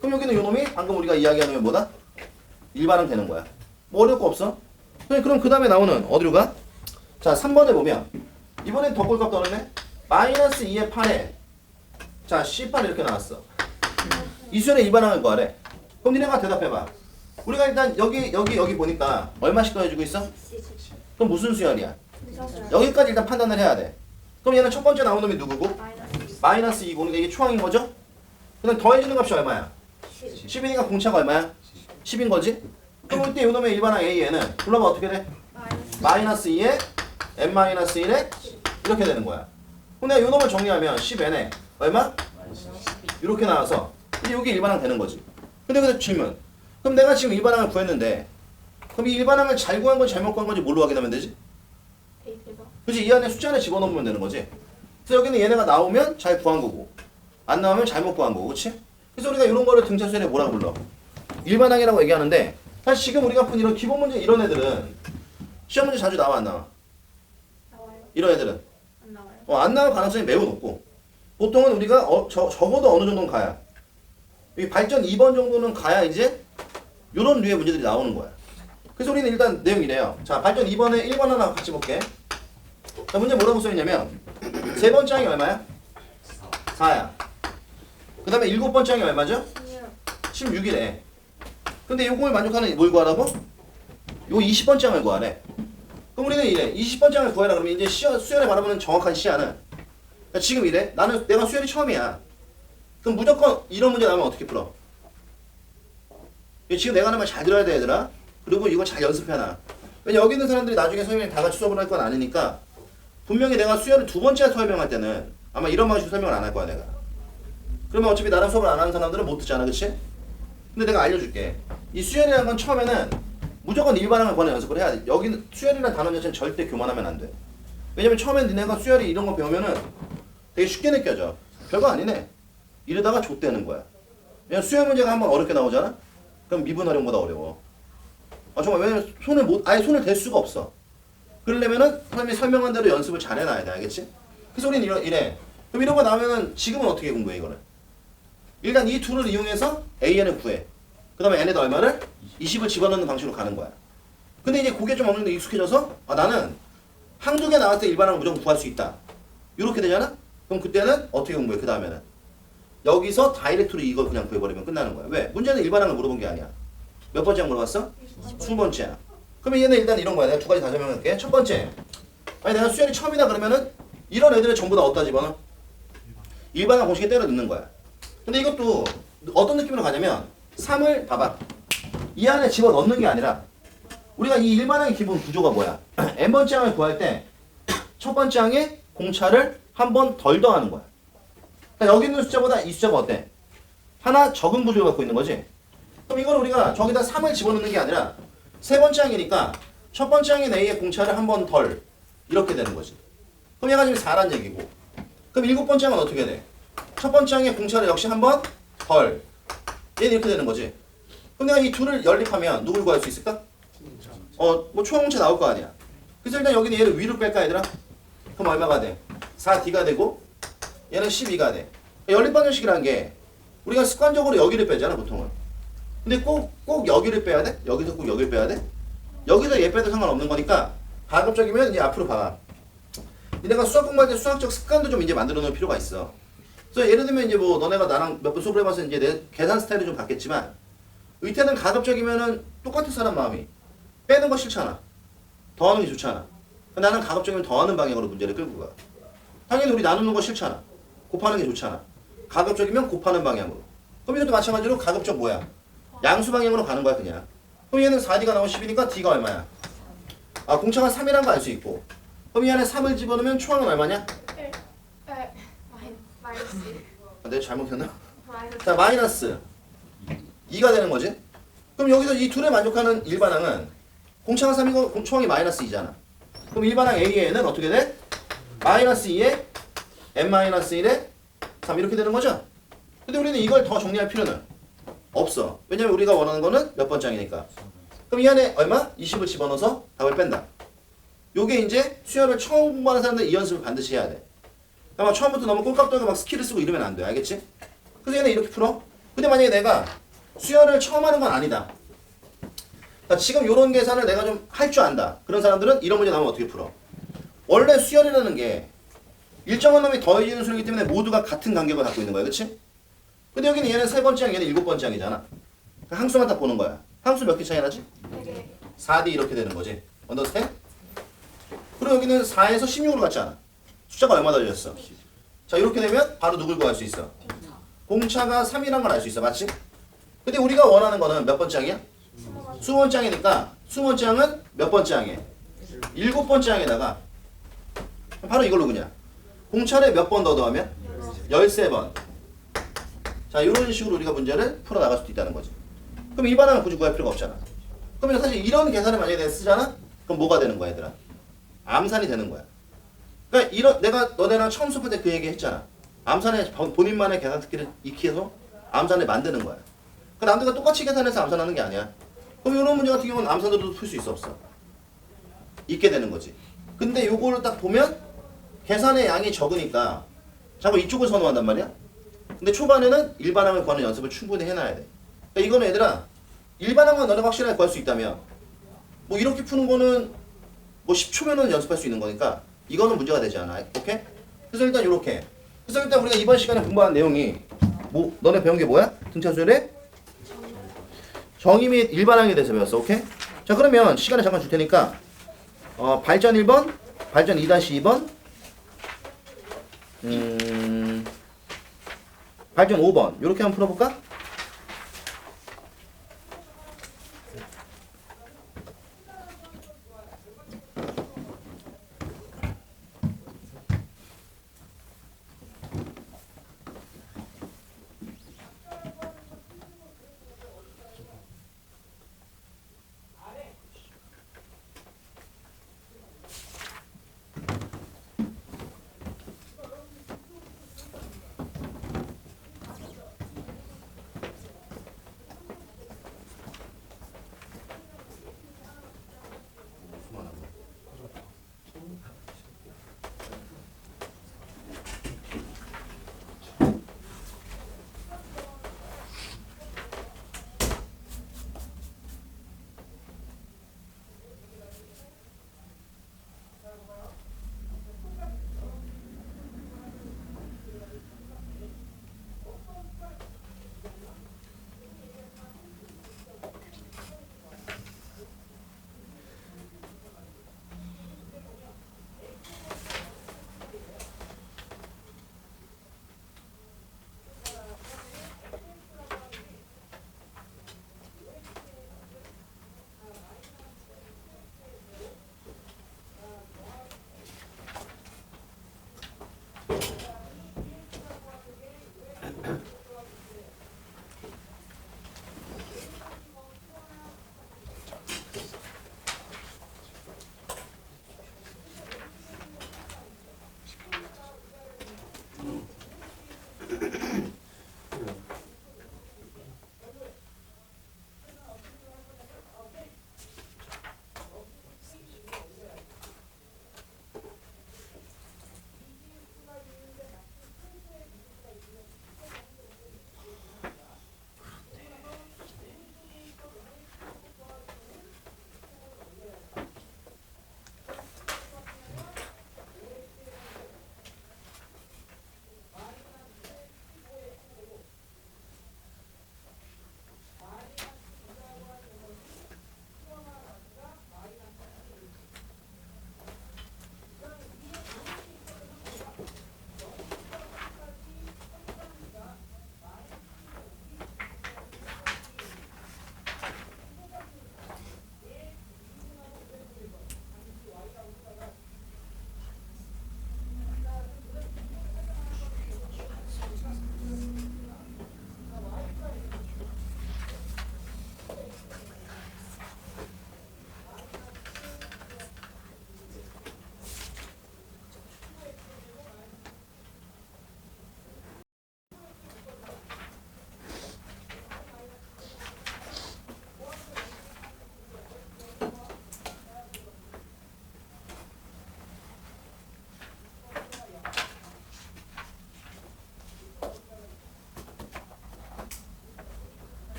그럼 여기는 요 놈이 방금 우리가 이야기한 놈이 뭐다? 일반항 되는 거야. 뭐 어려울 거 없어? 그럼 그 다음에 나오는 어디로 가? 자 3번에 보면 이번엔 덧골값 떨어네? 마이너스 2의 8에 자 C8 이렇게 나왔어. 이 수열의 일반항을 구하래. 그럼 니네가 대답해봐. 우리가 일단 여기 보니까 얼마씩 더해주고 있어? 그럼 무슨 수열이야? 여기까지 일단 판단을 해야 돼. 그럼 얘는 첫 번째 나온 놈이 누구고? 마이너스 2고 그러니까 이게 초항인 거죠? 그다음 더해주는 값이 얼마야? 10이니까 공차가 얼마야? 10인 거지? 그럼 이때 이 놈의 일반항 A에는 불러봐 어떻게 돼? 마이너스 2에 n-1에 이렇게 되는 거야. 그럼 내가 이 놈을 정리하면 10n에 얼마? 이렇게 나와서 이제 여기 일반항 되는 거지. 근데 그래서 질문. 그럼 내가 지금 일반항을 구했는데 그럼 이 일반항을 잘 구한 건지 잘못 구한 건지 뭘로 확인하면 되지? 그치? 이 안에 숫자 하나 집어넣으면 되는 거지. 그래서 여기는 얘네가 나오면 잘 구한 거고 안 나오면 잘못 구한 거고 그치? 그래서 우리가 이런 거를 등차수열에 뭐라고 불러? 일반항이라고 얘기하는데 사실 지금 우리가 푼 이런 기본 문제 이런 애들은 시험 문제 자주 나와 안 나와? 나와요? 이런 애들은 안 나와요? 안 나올 가능성이 매우 높고 보통은 우리가 적어도 어느 정도는 가야 여기 발전 2번 정도는 가야 이제 이런 류의 문제들이 나오는 거야. 그래서 우리는 일단 내용 이래요. 자 발전 2번에 1번 하나 같이 볼게. 자 문제 뭐라고 써있냐면 세 번째 항이 얼마야? 4야. 그 다음에 일곱 번째 항이 얼마죠? 16이래. 근데 요걸 만족하는 뭘 구하라고? 요 20번째 항을 구하래. 그럼 우리는 이래. 20번째 항을 구하라 그러면 이제 수열에 바라보는 정확한 시야는 그러니까 지금 이래. 내가 수열이 처음이야. 그럼 무조건 이런 문제 나오면 어떻게 풀어? 지금 내가 하는 말 잘 들어야 돼 얘들아. 그리고 이거 잘 연습해놔. 왜냐 여기 있는 사람들이 나중에 선생님이 다 같이 수업을 할 건 아니니까 분명히 내가 수열을 두 번째 설명할 때는 아마 이런 방식으로 설명을 안 할 거야 내가. 그러면 어차피 나랑 수업을 안 하는 사람들은 못 듣잖아 그치? 근데 내가 알려줄게. 이 수열이라는 건 처음에는 무조건 일반항을 구하는 연습을 해야 돼. 여기는 수열이라는 단어 자체는 절대 교만하면 안 돼. 왜냐면 처음엔 니네가 수열이 이런 거 배우면은 되게 쉽게 느껴져. 별거 아니네. 이러다가 좆되는 거야. 왜냐면 수열 문제가 한번 어렵게 나오잖아? 그럼 미분 활용보다 어려워. 정말 왜냐면 아예 손을 댈 수가 없어. 그러려면은 사람이 설명한 대로 연습을 잘 해놔야 돼. 알겠지? 그래서 우리는 이래. 그럼 이런 거 나오면은 지금은 어떻게 공부해 이거를? 일단 이 툴을 이용해서 AN을 구해. 그 다음에 N에다 얼마를? 20을 집어넣는 방식으로 가는 거야. 근데 이제 그게 좀 어느 정도 익숙해져서 나는 한두 개 나왔을 때 일반항을 무조건 구할 수 있다. 이렇게 되잖아? 그럼 그때는 어떻게 공부해? 그 다음에는 여기서 다이렉트로 이걸 그냥 구해버리면 끝나는 거야. 왜? 문제는 일반항을 물어본 게 아니야. 몇 번째 물어봤어? 20번째야. 그러면 얘는 일단 이런 거야. 내가 두 가지 다 설명할게. 첫 번째. 아니 내가 수열이 처음이다 그러면은 이런 애들을 전부 다 어디다 집어넣어? 일반항 공식에 때려 넣는 거야. 근데 이것도 어떤 느낌으로 가냐면 3을 봐봐. 이 안에 집어넣는 게 아니라 우리가 이 일반항의 기본 구조가 뭐야? n번째 항을 구할 때 첫 번째 항에 공차를 한 번 덜 더하는 거야. 그러니까 여기 있는 숫자보다 이 숫자가 어때? 하나 적은 구조를 갖고 있는 거지. 그럼 이걸 우리가 저기다 3을 집어넣는 게 아니라 세 번째 항이니까 첫 번째 항인 A의 공차를 한 번 덜 이렇게 되는 거지. 그럼 얘가 지금 4란 얘기고. 그럼 일곱 번째 항은 어떻게 돼? 첫 번째 항의 공차를 역시 한 번 덜. 얘는 이렇게 되는 거지. 그럼 내가 이 둘을 연립하면 누굴 구할 수 있을까? 뭐 초항공차 나올 거 아니야. 그래서 일단 여기는 얘를 위로 뺄까 얘들아? 그럼 얼마가 돼? 4D가 되고 얘는 12가 돼. 연립방정식이라는 게 우리가 습관적으로 여기를 빼잖아 보통은. 근데 꼭 여기를 빼야 돼? 여기서 꼭 여기를 빼야 돼? 여기서 얘 빼도 상관없는 거니까 가급적이면 이제 앞으로 봐. 내가 수학 공부할 때 수학적 습관도 좀 이제 만들어 놓을 필요가 있어. 그래서 예를 들면 이제 뭐 너네가 나랑 몇 번 수업을 해봐서 이제 내 계산 스타일이 좀 바뀌었지만 의태는 가급적이면은 똑같은 사람 마음이 빼는 거 싫잖아. 더하는 게 좋잖아. 나는 가급적이면 더하는 방향으로 문제를 끌고 가. 당연히 우리 나누는 거 싫잖아. 곱하는 게 좋잖아. 가급적이면 곱하는 방향으로. 그럼 이것도 마찬가지로 가급적 뭐야? 양수 방향으로 가는 거야 그냥. 그럼 얘는 4D가 나오면 10이니까 D가 얼마야? 공차가 3이란 거 알 수 있고. 그럼 이 안에 3을 집어넣으면 초항은 얼마냐? 1. 마이너스. 내가 잘못했나? 마이너스. 자 마이너스 2가 되는 거지. 그럼 여기서 이 둘에 만족하는 일반항은 공차가 3이고 초항이 마이너스 2잖아. 그럼 일반항 A에는 어떻게 돼? 마이너스 2에 n-1에 3 이렇게 되는 거죠? 근데 우리는 이걸 더 정리할 필요는 없어. 왜냐면 우리가 원하는 거는 몇 번째 항이니까. 그럼 이 안에 얼마? 20을 집어넣어서 답을 뺀다. 요게 이제 수열을 처음 공부하는 사람들 이 연습을 반드시 해야 돼. 아마 처음부터 너무 꼴깍 떨고 막 스킬을 쓰고 이러면 안 돼. 알겠지? 그래서 얘는 이렇게 풀어. 근데 만약에 내가 수열을 처음 하는 건 아니다. 그러니까 지금 요런 계산을 내가 좀 할 줄 안다. 그런 사람들은 이런 문제 나오면 어떻게 풀어? 원래 수열이라는 게 일정한 놈이 더해지는 수이기 때문에 모두가 같은 간격을 갖고 있는 거야. 그치? 근데 여기는 얘는 세 번째 항, 얘는 일곱 번째 항이잖아. 그러니까 항수만 딱 보는 거야. 항수 몇 개 차이 나지? 4개. 4D 이렇게 되는 거지. 언더스탠? 그리고 여기는 4에서 16으로 갔잖아. 숫자가 얼마 더해졌어? 자 이렇게 되면 바로 누굴 구할 수 있어? 공차가 3이란 걸 알 수 있어. 맞지? 근데 우리가 원하는 거는 몇 번째 항이야? 20번째 항이니까 20번째 항은 몇 번째 항이야? 7번째 항에다가 바로 이걸로 그냥 공차를 몇 번 더 더하면? 13번. 자 이런 식으로 우리가 문제를 풀어나갈 수도 있다는 거지. 그럼 일반항은 굳이 구할 필요가 없잖아. 그러면 사실 이런 계산을 만약에 내가 쓰잖아? 그럼 뭐가 되는 거야 얘들아? 암산이 되는 거야. 그러니까 내가 너네랑 처음 수업할 때 그 얘기 했잖아. 암산에 본인만의 계산 특기를 익혀서 암산을 만드는 거야. 그 남들과 똑같이 계산해서 암산하는 게 아니야. 그럼 이런 문제 같은 경우는 암산으로도 풀 수 있어 없어? 있게 되는 거지. 근데 요거를 딱 보면 계산의 양이 적으니까 자꾸 이쪽을 선호한단 말이야. 근데 초반에는 일반항을 구하는 연습을 충분히 해놔야 돼. 그러니까 이거는 얘들아 일반항만 너네가 확실하게 구할 수 있다면 뭐 이렇게 푸는 거는 뭐 10초면은 연습할 수 있는 거니까 이거는 문제가 되지 않아. 오케이? 그래서 일단 요렇게. 그래서 일단 우리가 이번 시간에 공부한 내용이 뭐 너네 배운 게 뭐야? 등차 수열의 정의 및 일반항에 대해서 배웠어. 오케이? 자 그러면 시간을 잠깐 줄 테니까 발전 1번, 발전 2-2번, 발전 5번 요렇게 한번 풀어볼까?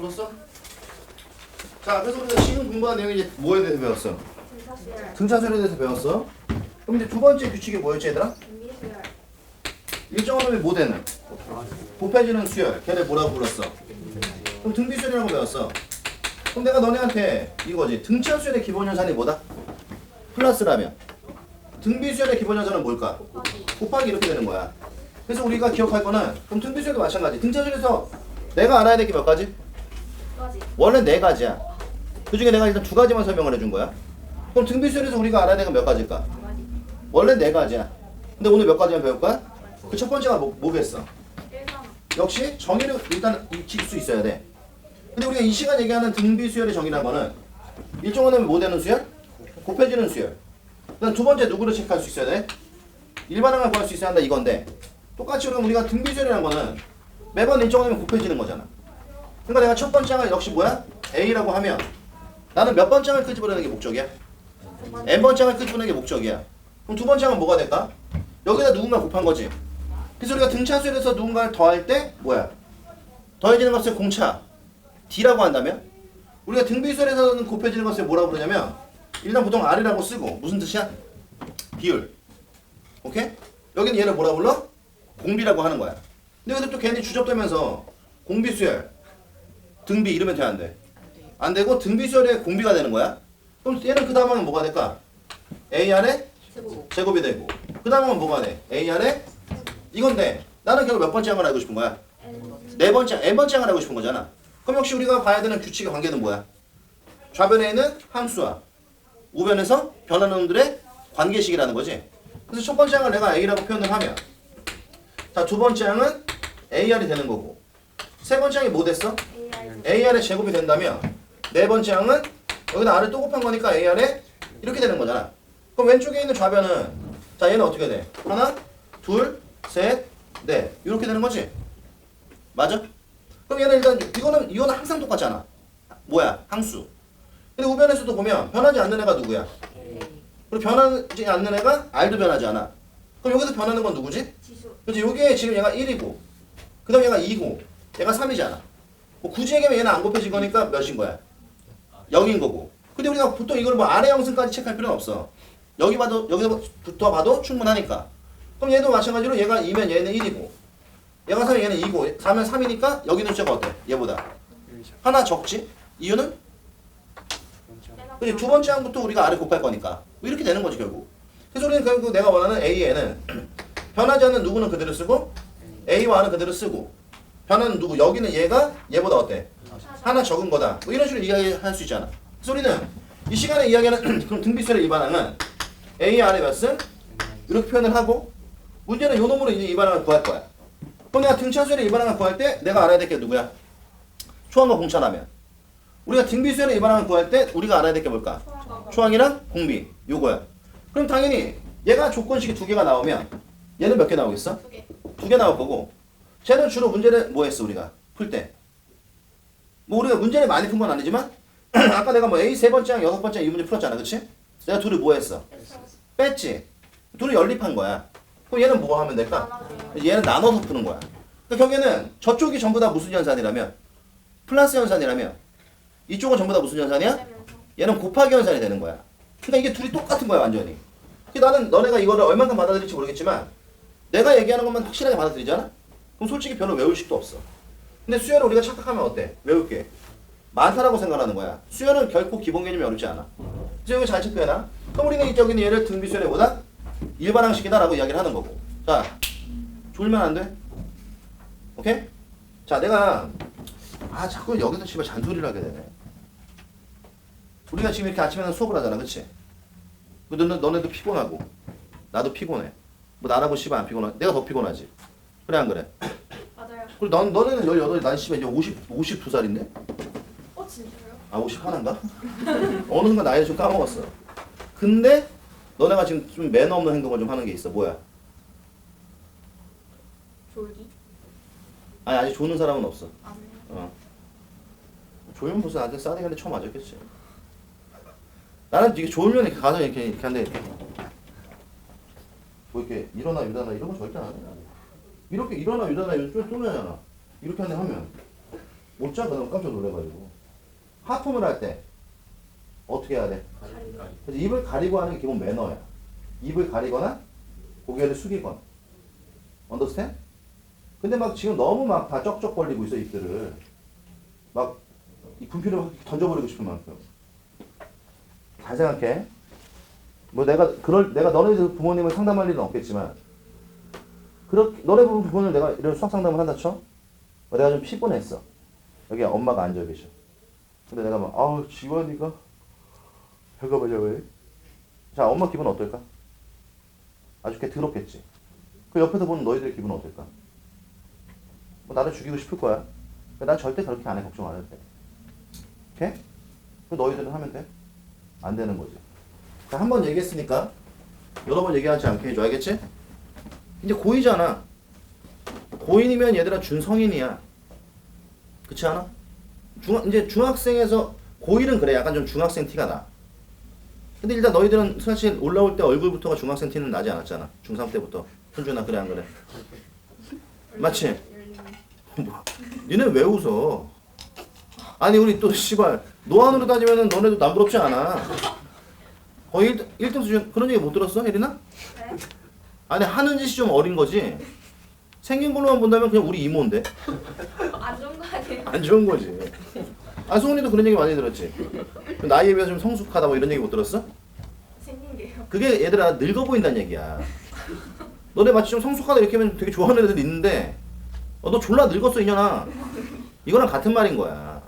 풀었어? 자, 그래서 우리가 지금 공부한 내용이 이제 뭐에 대해서 배웠어? 등차수열, 등차수열에 대해서 배웠어. 그럼 이제 두 번째 규칙이 뭐였지, 얘들아? 등비수열, 일정한 놈이 뭐 되는? 곱해지는 수열. 걔를 뭐라고 불렀어? 그럼 등비수열이라고 배웠어. 그럼 내가 너네한테 이거지. 등차수열의 기본 현상이 뭐다? 플러스라면. 등비수열의 기본 현상은 뭘까? 곱하기, 곱하기 이렇게 되는 거야. 그래서 우리가 기억할 거는 그럼 등비수열도 마찬가지. 등차수열에서 내가 알아야 될 게 몇 가지? 까지, 원래 네 가지야. 그 중에 내가 일단 두 가지만 설명을 해준 거야. 그럼 등비수열에서 우리가 알아야 될 건 몇 가지일까? 까지, 원래 네 가지야. 근데 오늘 몇 가지만 배울 거야? 그 첫 번째가 뭐겠어? 1상, 역시 정의를 일단 익힐 수 있어야 돼. 근데 우리가 이 시간 얘기하는 등비수열의 정의라는 거는 일정한 놈이 뭐 되는 수열? 곱해지는 수열. 그다음 두 번째 누구를 체크할 수 있어야 돼? 일반항을 구할 수 있어야 한다 이건데 똑같이 그럼 우리가 등비수열이라는 거는 매번 일정한 놈이 곱해지는 거잖아. 그러니까 내가 첫 번째 항을 역시 뭐야? A라고 하면 나는 몇 번째 항을 끄집어내는 게 목적이야? n번째 항을 끄집어내는 게 목적이야. 그럼 두 번째 항은 뭐가 될까? 여기다 누군가 곱한 거지. 그래서 우리가 등차수열에서 누군가를 더할 때 뭐야? 더해지는 것을 공차 D라고 한다면 우리가 등비수열에서는 곱해지는 것을 뭐라고 부르냐면 일단 보통 R이라고 쓰고 무슨 뜻이야? 비율. 오케이? 여기는 얘를 뭐라 불러? 공비라고 하는 거야. 근데 여기서 또 괜히 주접되면서 공비수열 등비 이러면 돼 안 돼? 안 되고 등비수열의 공비가 되는 거야. 그럼 얘는 그 다음은 뭐가 될까? AR의 제곱, 제곱이 되고 그 다음은 뭐가 돼? AR의 이건데 나는 결국 몇 번째 항을 알고 싶은 거야? 네 번째, n번째 항을 알고 싶은 거잖아. 그럼 역시 우리가 봐야 되는 규칙의 관계는 뭐야? 좌변에 있는 함수와 우변에서 변하는 놈들의 관계식이라는 거지. 그래서 첫 번째 항을 내가 A라고 표현을 하면 자, 두 번째 항은 AR이 되는 거고 세 번째 항이 뭐 됐어? AR, AR의 제곱이 된다면 네 번째 항은 여기다 R을 또 곱한 거니까 AR에 이렇게 되는 거잖아. 그럼 왼쪽에 있는 좌변은 자 얘는 어떻게 돼? 하나, 둘, 셋, 넷 이렇게 되는 거지. 맞아? 그럼 얘는 일단 이거는 항상 똑같잖아. 뭐야? 항수. 근데 우변에서도 보면 변하지 않는 애가 누구야? 그리고 변하지 않는 애가 R도 변하지 않아. 그럼 여기서 변하는 건 누구지? 지수, 그렇지. 여기에 지금 얘가 1이고 그 다음 얘가 2고 얘가 3이잖아. 뭐 굳이 얘기하면 얘는 안 곱해진 거니까 몇인 거야? 0인 거고. 근데 우리가 보통 이걸 뭐 아래 영승까지 체크할 필요는 없어. 여기서부터 봐도 충분하니까. 그럼 얘도 마찬가지로 얘가 2면 얘는 1이고 얘가 3면 얘는 2고 4면 3이니까 여기는 숫자가 어때? 얘보다 하나 적지? 이유는? 그치? 두 번째 항부터 우리가 R을 곱할 거니까 뭐 이렇게 되는 거지 결국. 그래서 우리는 결국 내가 원하는 A에는 변하지 않는 누구는 그대로 쓰고 A와 R은 그대로 쓰고 변하는 누구 여기는 얘가 얘보다 어때? 하나 적은 거다. 뭐 이런 식으로 이야기할 수 있잖아. 그래서 우리는 이 시간에 이야기하는 그럼 등비수열의 일반항은 A, R의 몇은 이렇게 표현을 하고 문제는 요 놈으로 이제 일반항을 구할 거야. 그럼 내가 등차수열의 일반항을 구할 때 내가 알아야 될 게 누구야? 초항과 공차라면 우리가 등비수열의 일반항을 구할 때 우리가 알아야 될 게 뭘까? 초항과 초항이랑 공비 요거야. 그럼 당연히 얘가 조건식이 두 개가 나오면 얘는 몇 개 나오겠어? 2개, 두 개 나올 거고 쟤는 주로 문제를 뭐 했어 우리가 풀 때? 뭐 우리가 문제를 많이 푼 건 아니지만 아까 내가 뭐 A 세 번째 항 여섯 번째 항 이 문제 풀었잖아, 그치? 내가 둘을 뭐 했어? 뺐지. 둘을 연립한 거야. 그럼 얘는 뭐 하면 될까? 나눠줘요, 얘는 나눠서 푸는 거야. 그러니까 결국에는 저쪽이 전부 다 무슨 현상이라면 플러스 현상이라면 이쪽은 전부 다 무슨 현상이야? 빼면서, 얘는 곱하기 현상이 되는 거야. 그러니까 이게 둘이 똑같은 거야 완전히. 그러니까 나는 너네가 이거를 얼만큼 받아들일지 모르겠지만 내가 얘기하는 것만 확실하게 받아들이잖아? 그럼 솔직히 별로 외울 식도 없어. 근데 수열을 우리가 착각하면 어때? 외울 게 많다라고 생각하는 거야. 수열은 결코 기본 개념이 어렵지 않아. 그래서 여기 잘 체크해놔. 그럼 우리는 이쪽에는 얘를 등비수열보다 일반항식이다라고 이야기를 하는 거고. 자, 졸면 안 돼? 오케이? 자, 내가 자꾸 여기서 씨발 잔소리를 하게 되네. 우리가 지금 이렇게 아침에는 수업을 하잖아, 그치? 너네도 피곤하고 나도 피곤해. 뭐 나라고 씨발 안 피곤하? 내가 더 피곤하지. 그래 안 그래? 맞아요. 그리고 너네는 18, 난 씨발 이제 52살인데? 진짜요? 51인가? 어느 순간 나이를 좀 까먹었어. 근데 너네가 지금 좀 매너 없는 행동을 좀 하는 게 있어. 뭐야? 졸기? 아니 아직 조는 사람은 없어. 아, 네. 졸면 벌써 나한테 싸대기한테 처음 맞았겠지. 나는 이게 졸면 이렇게 가서 이렇게 한데 뭐 이렇게 일어나 유다나 이런 거 절대 안 해. 이렇게 일어나 유다나 좀 쫄면잖아. 이렇게 한데 하면 못 자? 그러면 깜짝 놀래가지고. 하품을 할 때 어떻게 해야 돼? 그래서 입을 가리고 하는 게 기본 매너야. 입을 가리거나 고개를 숙이거나. 언더스탠? 근데 막 지금 너무 막 다 쩍쩍 벌리고 있어 입들을. 막 이 분필을 확 던져버리고 싶은 만큼. 잘 생각해. 뭐 내가 너네 부모님을 상담할 일은 없겠지만 그렇게 너네 부모는 내가 이런 수학 상담을 한다 쳐. 내가 좀 피곤했어. 여기 엄마가 앉아 계셔. 근데 내가 막 아우 지원이가 배가 왜? 자 엄마 기분 어떨까? 아주 개 더럽겠지. 그 옆에서 보는 너희들의 기분은 어떨까? 뭐 나를 죽이고 싶을 거야. 난 절대 그렇게 안 해. 걱정 안 해도 돼. 오케이? 그럼 너희들은 하면 돼? 안 되는 거지. 자, 한 번 얘기했으니까 여러 번 얘기하지 않게 해줘. 알겠지? 이제 고2잖아. 고2이면 얘들아 준성인이야. 그렇지 않아? 이제 중학생에서 고1은 그래. 약간 좀 중학생 티가 나. 근데 일단 너희들은 사실 올라올 때 얼굴부터가 중학생 티는 나지 않았잖아. 중3 때부터. 현준아 그래 안 그래? 맞지? 뭐, 니네 왜 웃어? 아니 우리 또 씨발 노안으로 따지면은 너네도 남부럽지 않아. 거의 1등 수준 그런 얘기 못 들었어 혜린아? 네? 아니 하는 짓이 좀 어린 거지. 생긴 걸로만 본다면 그냥 우리 이모인데. 안 좋은 거 아니에요? 안 좋은 거지. 아 소은이도 그런 얘기 많이 들었지. 나이에 비해서 좀 성숙하다 뭐 이런 얘기 못 들었어? 생긴 게요. 그게 얘들아 늙어 보인다는 얘기야. 너네 마치 좀 성숙하다 이렇게 하면 되게 좋아하는 애들 있는데 너 졸라 늙었어 이년아. 이거랑 같은 말인 거야.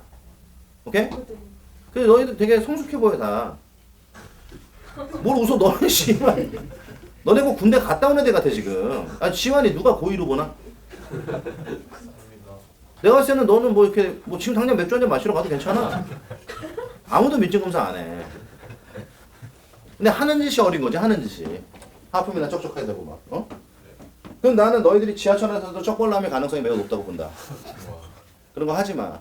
오케이? 그래서 너희들 되게 성숙해 보여 다. 뭘 웃어 너는 씨발. 너네 뭐 군대 갔다 온 애들 같아 지금. 아니 지환이 누가 고2로 보나? 내가 봤을 때는 너는 뭐 이렇게 뭐 지금 당장 맥주 한잔 마시러 가도 괜찮아. 아무도 민증검사 안 해. 근데 하는 짓이 어린 거지 하는 짓이. 하품이나 쩍쩍하게 되고 막. 어? 그럼 나는 너희들이 지하철에서도 쩍벌남의 가능성이 매우 높다고 본다. 그런 거 하지 마.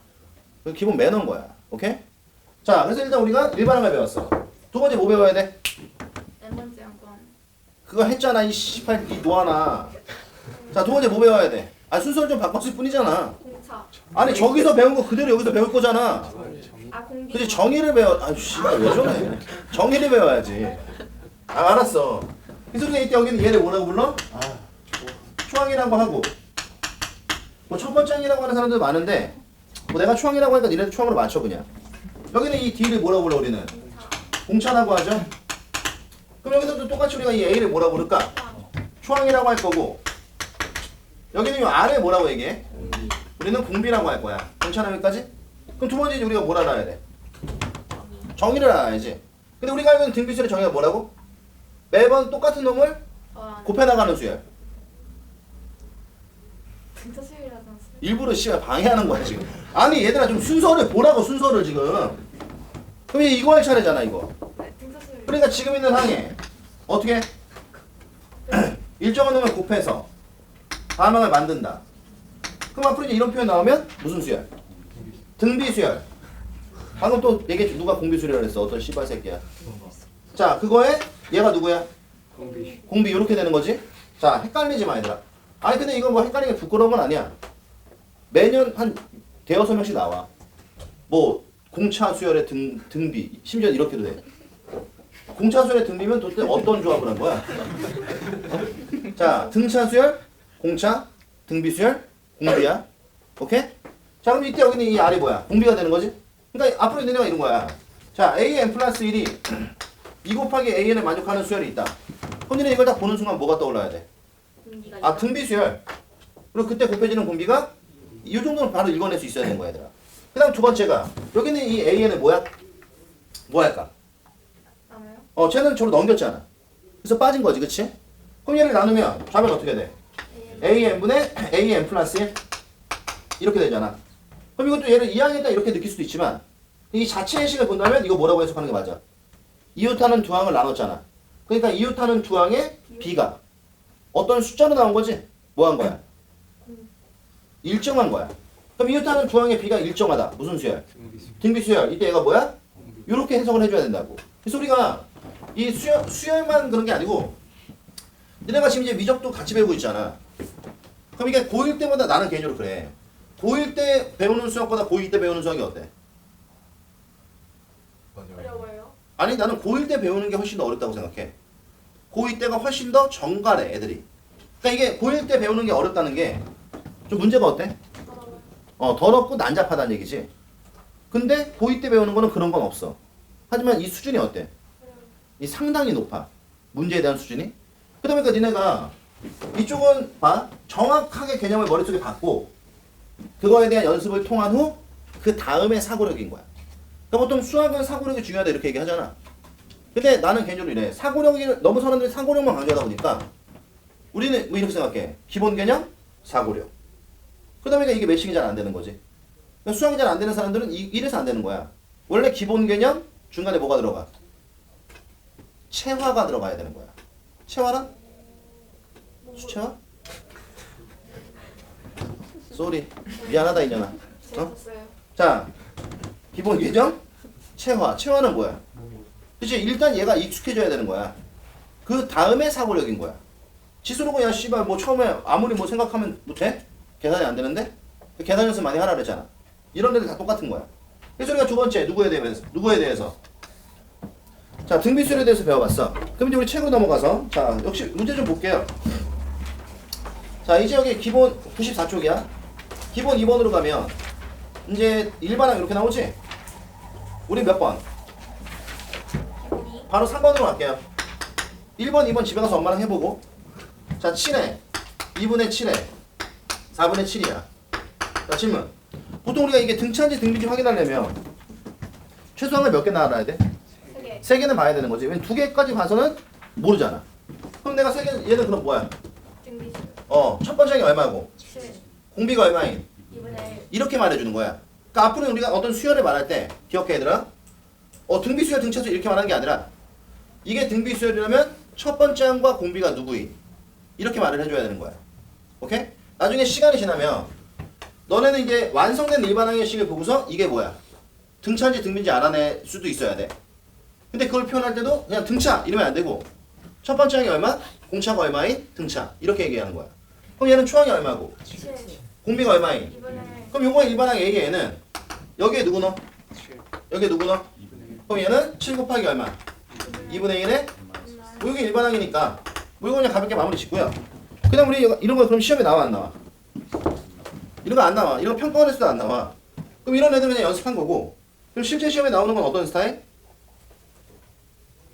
그 기본 매너인 거야. 오케이? 자, 그래서 일단 우리가 일반항을 배웠어. 두 번째 뭐 배워야 돼? 네 번째 한번. 그거 했잖아, 이 씨발, 이 노하나. 자, 두 번째 뭐 배워야 돼? 아, 순서를 좀 바꿨을 뿐이잖아. 공차. 아니, 저기서 배운 거 그대로 여기서 배울 거잖아. 아 공기. 그치, 정의를 배워. 아, 씨발, 왜 저래? 정의를 배워야지. 아, 알았어. 희소리가 이때 여기는 얘를 뭐라고 불러? 초항이라고 하고. 뭐 첫 번째 항이라고 하는 사람들 많은데, 뭐 내가 초항이라고 하니까 니네들 초항으로 맞춰, 그냥. 여기는 이 D를 뭐라고 불러, 우리는? 공차라고 하죠? 그럼 여기서도 똑같이 우리가 이 A를 뭐라고 부를까? 초항이라고 할 거고, 여기는 이 R을 뭐라고 얘기해? 우리는 공비라고 할 거야. 괜찮아, 여기까지? 그럼 두 번째 우리가 뭘 알아야 돼? 정의를 알아야지. 근데 우리가 알고 있는 등비수의 정의가 뭐라고? 매번 똑같은 놈을 곱해나가는 수열. 진짜 수요일하지 않았어요? 일부러 씨발 방해하는 거야 지금. 아니 얘들아 좀 순서를 보라고 순서를 지금. 그럼 이제 이거 할 차례잖아 이거. 네, 진짜 수요일. 그러니까 지금 있는 항에 어떻게? 일정한 놈을 곱해서 다음 항을 만든다. 그럼 앞으로 이제 이런 표현 나오면 무슨 수열? 등비수열. 방금 또 얘기했지 누가 공비수열이라고 했어. 어떤 씨발 새끼야. 자 그거에 얘가 누구야? 공비 이렇게 되는 거지? 자 헷갈리지 마 얘들아. 아니 근데 이거 뭐 헷갈리게 부끄러운 건 아니야. 매년 한 대여섯 명씩 나와. 뭐 공차 수열의 등비 심지어 이렇게도 돼. 공차 수열의 등비면 도대체 어떤 조합을 한 거야? 어? 자 등차 수열, 공차, 등비 수열, 공비야. 오케이? 자 그럼 이때 여기는 이 R이 뭐야? 공비가 되는 거지? 그러니까 앞으로 너네가 이런 거야. 자 AN 플러스 1이 2 곱하기 AN을 만족하는 수열이 있다. 그럼 너네 이걸 딱 보는 순간 뭐가 떠올라야 돼? 공기가. 아 등비 수열. 그리고 그때 곱해지는 공비가 이 정도는 바로 읽어낼 수 있어야 되는 거야 얘들아. 그 다음 두 번째가 여기는 이 AN은 뭐야? 뭐 할까? 나와요? 쟤는 저로 넘겼잖아. 그래서 빠진 거지 그치? 그럼 얘를 나누면 답은 어떻게 돼? AN분의 AN 플러스 1 이렇게 되잖아. 그럼 이것도 얘를 2항에다 이렇게 느낄 수도 있지만 이 자체 해식을 본다면 이거 뭐라고 해석하는 게 맞아? 이웃하는 두 항을 나눴잖아. 그러니까 이웃하는 두 항의 B가 어떤 숫자로 나온 거지? 뭐 한 거야? 일정한 거야. 그럼 이웃하는 두 항의 B가 일정하다. 무슨 수열? 등비 수열. 이때 얘가 뭐야? 이렇게 해석을 해줘야 된다고. 그래서 우리가 이 수열만 그런 게 아니고 니네가 지금 이제 미적도 같이 배우고 있잖아. 그럼 이게 고1 때보다 나는 개인적으로 그래. 고1 때 배우는 수학보다 고2 때 배우는 수학이 어때? 어려워요. 아니 나는 고1 때 배우는 게 훨씬 더 어렵다고 생각해. 고2 때가 훨씬 더 정갈해 애들이. 그러니까 이게 고1 때 배우는 게 어렵다는 게 좀 문제가 어때? 어려워요. 더럽고 난잡하다는 얘기지. 근데 고2 때 배우는 거는 그런 건 없어. 하지만 이 수준이 어때? 이 상당히 높아. 문제에 대한 수준이. 그러다 보니까 니네가 이쪽은 봐. 정확하게 개념을 머릿속에 받고 그거에 대한 연습을 통한 후 그 다음에 사고력인 거야. 그러니까 보통 수학은 사고력이 중요하다 이렇게 얘기하잖아. 근데 나는 개인적으로 이래. 사고력이 너무 사람들이 사고력만 강조하다 보니까 우리는 뭐 이렇게 생각해. 기본 개념, 사고력. 그러다 보니까 이게 매칭이 잘 안 되는 거지. 그러니까 수학이 잘 안 되는 사람들은 이래서 안 되는 거야. 원래 기본 개념, 중간에 뭐가 들어가? 체화가 들어가야 되는 거야. 체화란? 수체화? 쏘리. 미안하다 이년아. 재밌었어요. 자, 기본 개념, 체화. 체화는 뭐야? 그치? 일단 얘가 익숙해져야 되는 거야. 그 다음에 사고력인 거야. 지수로고 야 씨발 뭐 처음에 아무리 뭐 생각하면 뭐 돼? 계산이 안 되는데? 계산 연습 많이 하라 그랬잖아. 이런 애들 다 똑같은 거야. 그래서 우리가 두 번째 누구에 대해서? 자, 등비수열에 대해서 배워봤어. 그럼 이제 우리 책으로 넘어가서 자, 역시 문제 좀 볼게요. 자, 이제 여기 기본 94쪽이야. 기본 2번으로 가면 이제 일반항 이렇게 나오지? 우리 몇 번? 기본이 바로 3번으로 갈게요. 1번, 2번 집에 가서 엄마랑 해보고. 자, 7회 2분의 7회 4분의 7이야. 자, 질문. 보통 우리가 이게 등차인지 등비인지 확인하려면 최소한을 몇 개 나와야 돼? 3개. 3개는 봐야 되는 거지. 왜냐면 2개까지 봐서는 모르잖아. 그럼 내가 3개, 얘는 그럼 뭐야? 등비수 첫 번째 항이 얼마고? 7. 공비가 얼마인? 2분의 1. 이렇게 말해주는 거야. 그러니까 앞으로 우리가 어떤 수열을 말할 때 기억해 얘들아. 등비수열 등차수 이렇게 말하는 게 아니라 이게 등비수열이라면 첫 번째 항과 공비가 누구인? 이렇게 말을 해줘야 되는 거야. 오케이? 나중에 시간이 지나면 너네는 이제 완성된 일반항의 식을 보고서 이게 뭐야? 등차인지 등비인지 알아낼 수도 있어야 돼. 근데 그걸 표현할 때도 그냥 등차 이러면 안 되고 첫 번째 항이 얼마? 공차가 얼마인? 등차 이렇게 얘기하는 거야. 그럼 얘는 초항이 얼마고? 7. 공비가 얼마인? 2분의 1. 그럼 요거 일반항 A에는 여기에 누구 넣어? 여기에 누구 넣어? 그럼 얘는 7 곱하기 얼마? 2분의 1에 뭐 여기 일반항이니까 뭐 이거 그냥 가볍게 마무리 짓고요. 그 다음 우리 이런 거 그럼 시험에 나와 안 나와? 이런 거 안 나와. 이런 거 평가원에서도 안 나와. 그럼 이런 애들은 그냥 연습한 거고. 그럼 실제 시험에 나오는 건 어떤 스타일?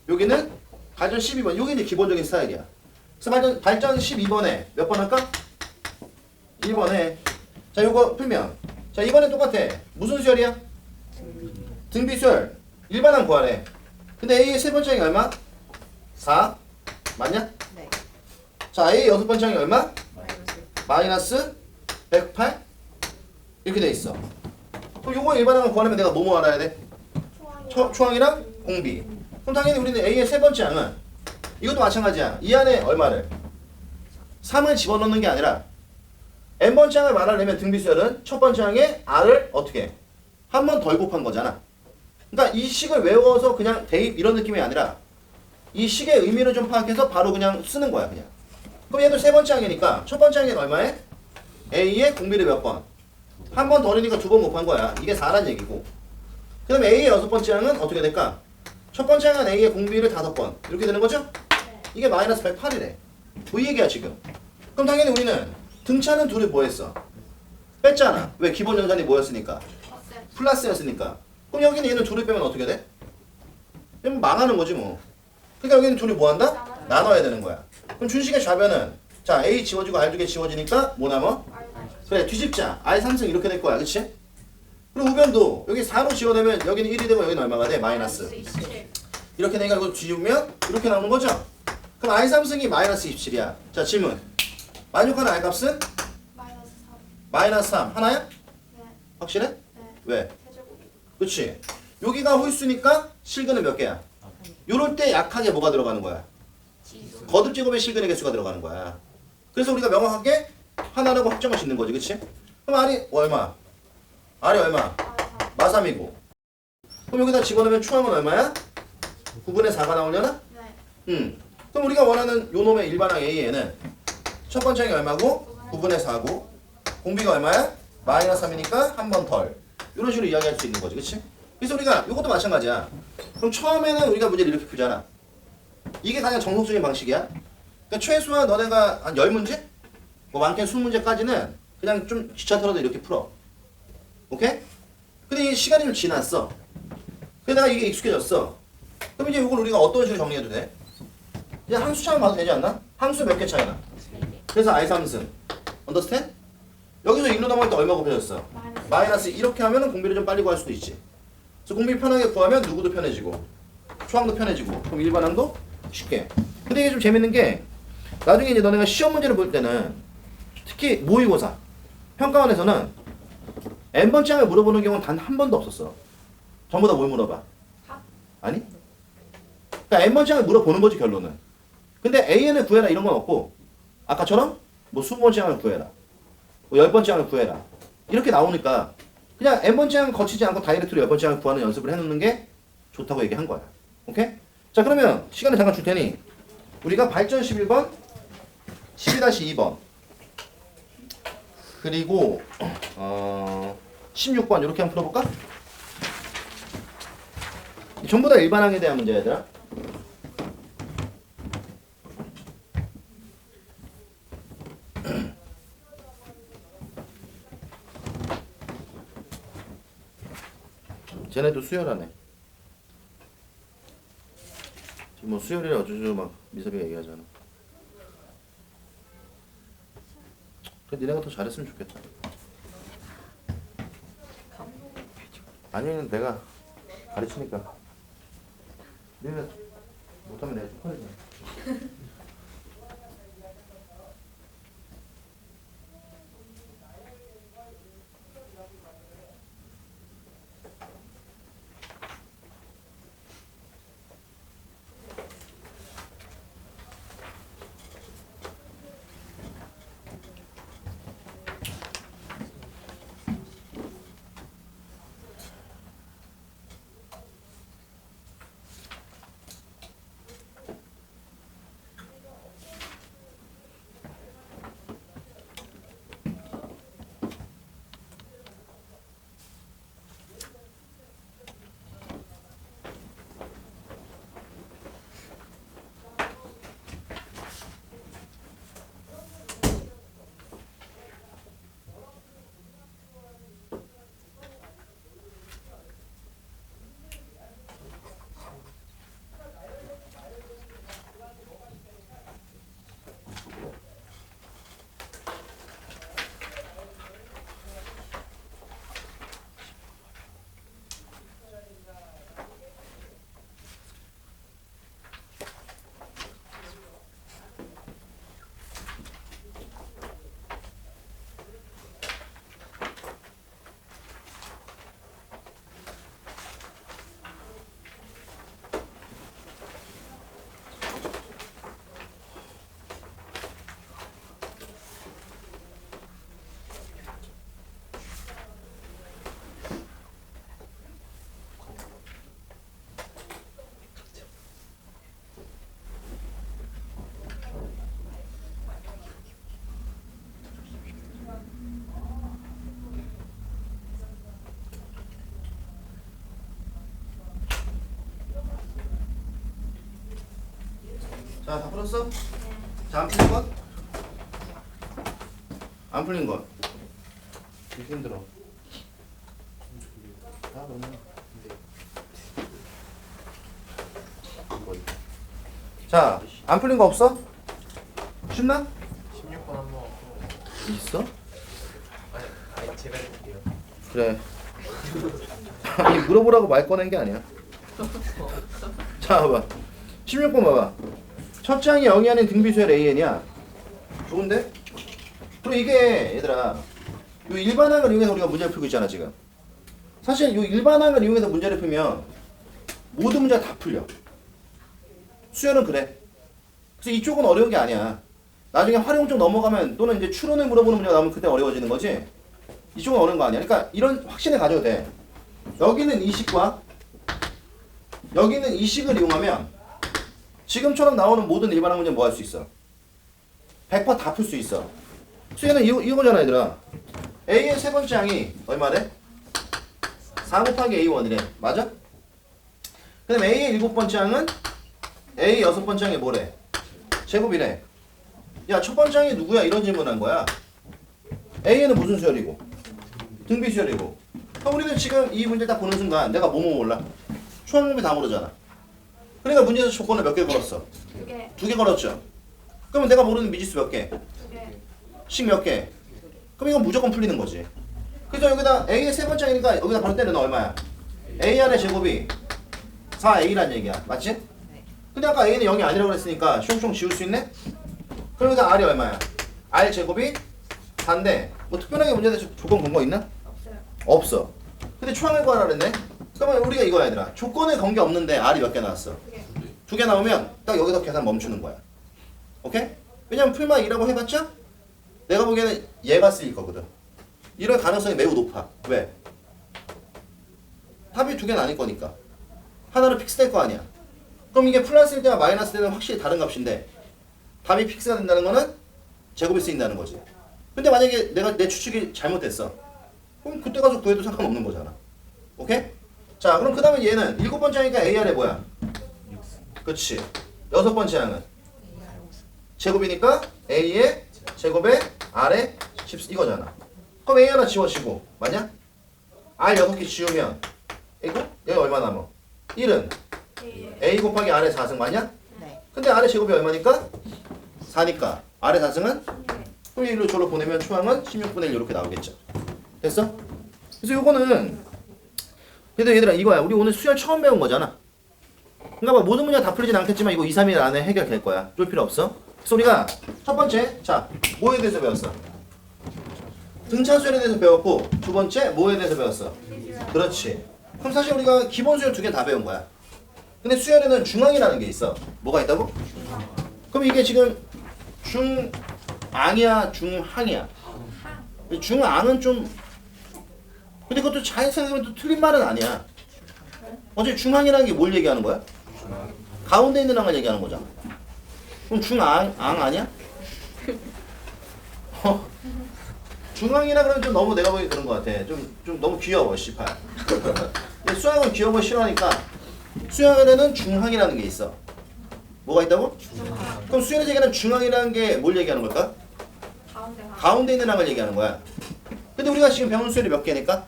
여기는 발전 12번. 여기 이제 기본적인 스타일이야. 그래서 발전 12번에 몇 번 할까? 1번에. 자, 요거 풀면. 자, 이번엔 똑같아. 무슨 수열이야? 등비수열. 일반항 구하래. 근데 A의 세 번째 항이 얼마? 4. 맞냐? 네. 자, A의 여섯 번째 항이 얼마? 마이너스. 마이너스 108? 이렇게 돼 있어. 그럼 요거 일반항을 구하려면 내가 뭐뭐 알아야 돼? 초항이랑 공비. 그럼 당연히 우리는 A의 세 번째 항은 이것도 마찬가지야. 이 안에 얼마를? 3을 집어넣는 게 아니라 n번째 항을 말하려면 등비수열은 첫 번째 항에 r을 어떻게? 한 번 덜 곱한 거잖아. 그러니까 이 식을 외워서 그냥 대입 이런 느낌이 아니라 이 식의 의미를 좀 파악해서 바로 그냥 쓰는 거야 그냥. 그럼 얘도 세 번째 항이니까 첫 번째 항에는 얼마에? A의 공비를 몇 번? 한 번 덜이니까 두 번 곱한 거야. 이게 4란 얘기고. 그 다음에 A의 여섯 번째 항은 어떻게 될까? 첫 번째 항은 A의 공비를 5번. 이렇게 되는 거죠? 이게 마이너스 108이래. 뭐 이 얘기야 지금. 그럼 당연히 우리는 등차는 둘이 뭐 했어? 뺐잖아. 왜? 기본 연산이 뭐였으니까? 플러스였으니까. 그럼 여기는 얘는 둘을 빼면 어떻게 돼? 그럼 망하는 거지 뭐. 그러니까 여기는 둘이 뭐 한다? 나눠야 되는 거야. 그럼 준식의 좌변은 자 A 지워지고 R 두 개 지워지니까 뭐 남아? 그래 뒤집자. R 3승 이렇게 될 거야. 그치? 그리고 우변도 여기 4로 지워내면 여기는 1이 되고 여기는 얼마가 돼? 마이너스. 27. 이렇게 되니까 이거 뒤집으면 이렇게 나오는 거죠? 그럼 R 3승이 마이너스 27이야. 자 질문. 만족하는 R 값은? 마이너스 3. 마이너스 3. 하나야? 네. 확실해? 네. 왜? 세제곱. 그치? 여기가 홀수니까 실근은 몇 개야? 요럴 때 약하게 뭐가 들어가는 거야? 지수. 거듭 제곱의 실근의 개수가 들어가는 거야. 그래서 우리가 명확하게 하나라고 확정을 짓는 거지, 그치? 그럼 R이 얼마? R이 얼마? 마이너스 3. 마3이고. 그럼 여기다 집어넣으면 초항은 얼마야? 9분의 4가 나오려나? 네. 그럼 우리가 원하는 요 놈의 일반항 A에는 첫 번째 항이 얼마고? 9분의 4고. 공비가 얼마야? 마이너스 3이니까 한 번 덜. 이런 식으로 이야기할 수 있는 거지, 그치? 그래서 우리가 이것도 마찬가지야. 그럼 처음에는 우리가 문제를 이렇게 풀잖아. 이게 가장 정석적인 방식이야. 그러니까 최소한 너네가 한 10문제? 뭐 많게는 20문제까지는 그냥 좀 지차더라도 이렇게 풀어. 오케이? 근데 이 시간이 좀 지났어. 근데 내가 이게 익숙해졌어. 그럼 이제 이걸 우리가 어떤 식으로 정리해도 돼? 이제 함수 차만 봐도 되지 않나? 함수 몇 개 차이나? 그래서 I3승. 언더스탠? 여기서 인로 넘어갈 때 얼마 곱해졌어? 마이너스 이렇게 하면은 공비를 좀 빨리 구할 수도 있지. 그래서 공비 편하게 구하면 누구도 편해지고 초항도 편해지고 그럼 일반항도 쉽게. 근데 이게 좀 재밌는 게 나중에 이제 너네가 시험 문제를 볼 때는 특히 모의고사 평가원에서는 n번째 항을 물어보는 경우는 단 한 번도 없었어. 전부 다 뭘 물어봐? 아니? 그러니까 n번째 항을 물어보는 거지 결론은. 근데 AN을 구해라 이런 건 없고 아까처럼 뭐 20번째 항을 구해라 뭐 10번째 항을 구해라 이렇게 나오니까 그냥 n번째 항 거치지 않고 다이렉트로 10번째 항을 구하는 연습을 해놓는 게 좋다고 얘기한 거야. 오케이? 자 그러면 시간을 잠깐 줄 테니 우리가 발전 11번 12-2번 그리고 16번 이렇게 한번 풀어볼까? 전부 다 일반항에 대한 문제야 얘들아. 쟤네도 수열하네. 지금 뭐 수열이라 어쩌죠 막 미섭이가 얘기하잖아. 그래 니네가 더 잘했으면 좋겠다. 아니면 내가 가르치니까 니네 못하면 내가 쪽팔리잖아. 자, 다 풀었어? 자, 안 풀린 것? 안 풀린 것? 되게 힘들어. 다 그러면. 자, 안 풀린 거 없어? 쉽나? 16번 한번 있어? 아니 제가 해볼게요. 그래. 아니, 물어보라고 말 꺼낸 게 아니야. 자, 봐봐. 16번 봐봐. 첫 장이 0이 아닌 등비수열 AN이야. 좋은데? 그리고 이게 얘들아 요 일반항을 이용해서 우리가 문제를 풀고 있잖아 지금. 사실 요 일반항을 이용해서 문제를 풀면 모든 문제가 다 풀려. 수열은 그래. 그래서 이쪽은 어려운 게 아니야. 나중에 활용 쪽 넘어가면 또는 이제 추론을 물어보는 문제가 나오면 그때 어려워지는 거지. 이쪽은 어려운 거 아니야. 그러니까 이런 확신을 가져도 돼. 여기는 이 식과 여기는 이 식을 이용하면 지금처럼 나오는 모든 일반항 문제는 뭐 할 수 있어? 100% 다 풀 수 있어. 수혜는 이거잖아 얘들아. A의 세 번째 항이 얼마래? 4 곱하기 A1이래. 맞아? 그 다음에 A의 일곱 번째 항은 A 여섯 번째 항이 뭐래? 제곱이래. 야, 첫 번째 항이 누구야? 이런 질문한 거야. A는 무슨 수열이고? 등비 수열이고. 그럼 우리는 지금 이 문제 딱 보는 순간 내가 뭐뭐 몰라? 초항공비 다 모르잖아. 그러니까 문제에서 조건을 몇 개 걸었어? 2개, 2개 걸었죠. 그러면 내가 모르는 미지수 몇 개? 2개, 식 몇 개? 그럼 이건 무조건 풀리는 거지. 그래서 여기다 A의 세 번째 항이니까 여기다 바로 때려 넣어. 얼마야? AR의 제곱이 4A란 얘기야. 맞지? 근데 아까 A는 0이 아니라고 그랬으니까 숑숑 지울 수 있네? 그럼 여기다 R이 얼마야? R 제곱이 4인데 뭐 특별하게 문제에 조건 건 거 있나? 없어요. 없어. 근데 초항을 구하라 그랬네? 그러면 우리가 이거야 얘들아. 조건에 건 게 없는데 R이 몇 개 나왔어? 2개, 2개 나오면 딱 여기서 계산 멈추는 거야. 오케이? 왜냐면 풀마 2라고 해봤자 내가 보기에는 얘가 쓰일 거거든. 이럴 가능성이 매우 높아. 왜? 답이 2개는 아닐 거니까. 하나는 픽스될 거 아니야. 그럼 이게 플러스일 때와 마이너스 때는 확실히 다른 값인데 답이 픽스가 된다는 거는 제곱이 쓰인다는 거지. 근데 만약에 내가 내 추측이 잘못됐어. 그럼 그때 가서 구해도 상관없는 거잖아. 오케이? 자, 그럼 그 다음에 얘는 일곱 번째 하니까 AR에 뭐야? 그치. 여섯 번째 항은 제곱이니까 A의 제곱에 R의 10 이거잖아. 그럼 A 하나 지워지고 맞냐? R 6개 지우면 이거? 여기 얼마 남아? 1은 A에 A 곱하기 R의 4승 맞냐? 네. 근데 R의 제곱이 얼마니까? 4니까 R의 4승은? 16개, 그럼 1로 저로 보내면 초항은 16분의 1 이렇게 나오겠죠. 됐어? 그래서 요거는 그래도 얘들아 이거야. 우리 오늘 수열 처음 배운 거잖아. 그러니까 뭐 모든 문제 다 풀리진 않겠지만 이거 2, 3일 안에 해결될 거야. 쫄 필요 없어. 그래서 우리가 첫 번째 자 뭐에 대해서 배웠어? 등차 수열에 대해서 배웠고 두 번째 뭐에 대해서 배웠어? 그렇지. 그럼 사실 우리가 기본 수열 2개 다 배운 거야. 근데 수열에는 중항이라는 게 있어. 뭐가 있다고? 그럼 이게 지금 중앙이야 중항이야? 항, 중앙은 좀 근데 그것도 잘 생각하면 또 틀린 말은 아니야. 어차피 중항이라는 게 뭘 얘기하는 거야? 가운데 있는 항을 얘기하는 거잖아. 그럼 중앙 아니야? 중앙이라 그러면 좀 너무 내가 보기 그런 것 같아. 좀 너무 귀여워, 씨발. 근데 수학은 귀여운 거 싫어하니까 수학에는 중항이라는 게 있어. 뭐가 있다고? 중항, 그럼 수열의 세계는 중항이라는 게 뭘 얘기하는 걸까? 가운데 항, 가운데 있는 항을 얘기하는 거야. 근데 우리가 지금 배운 수열이 몇 개니까?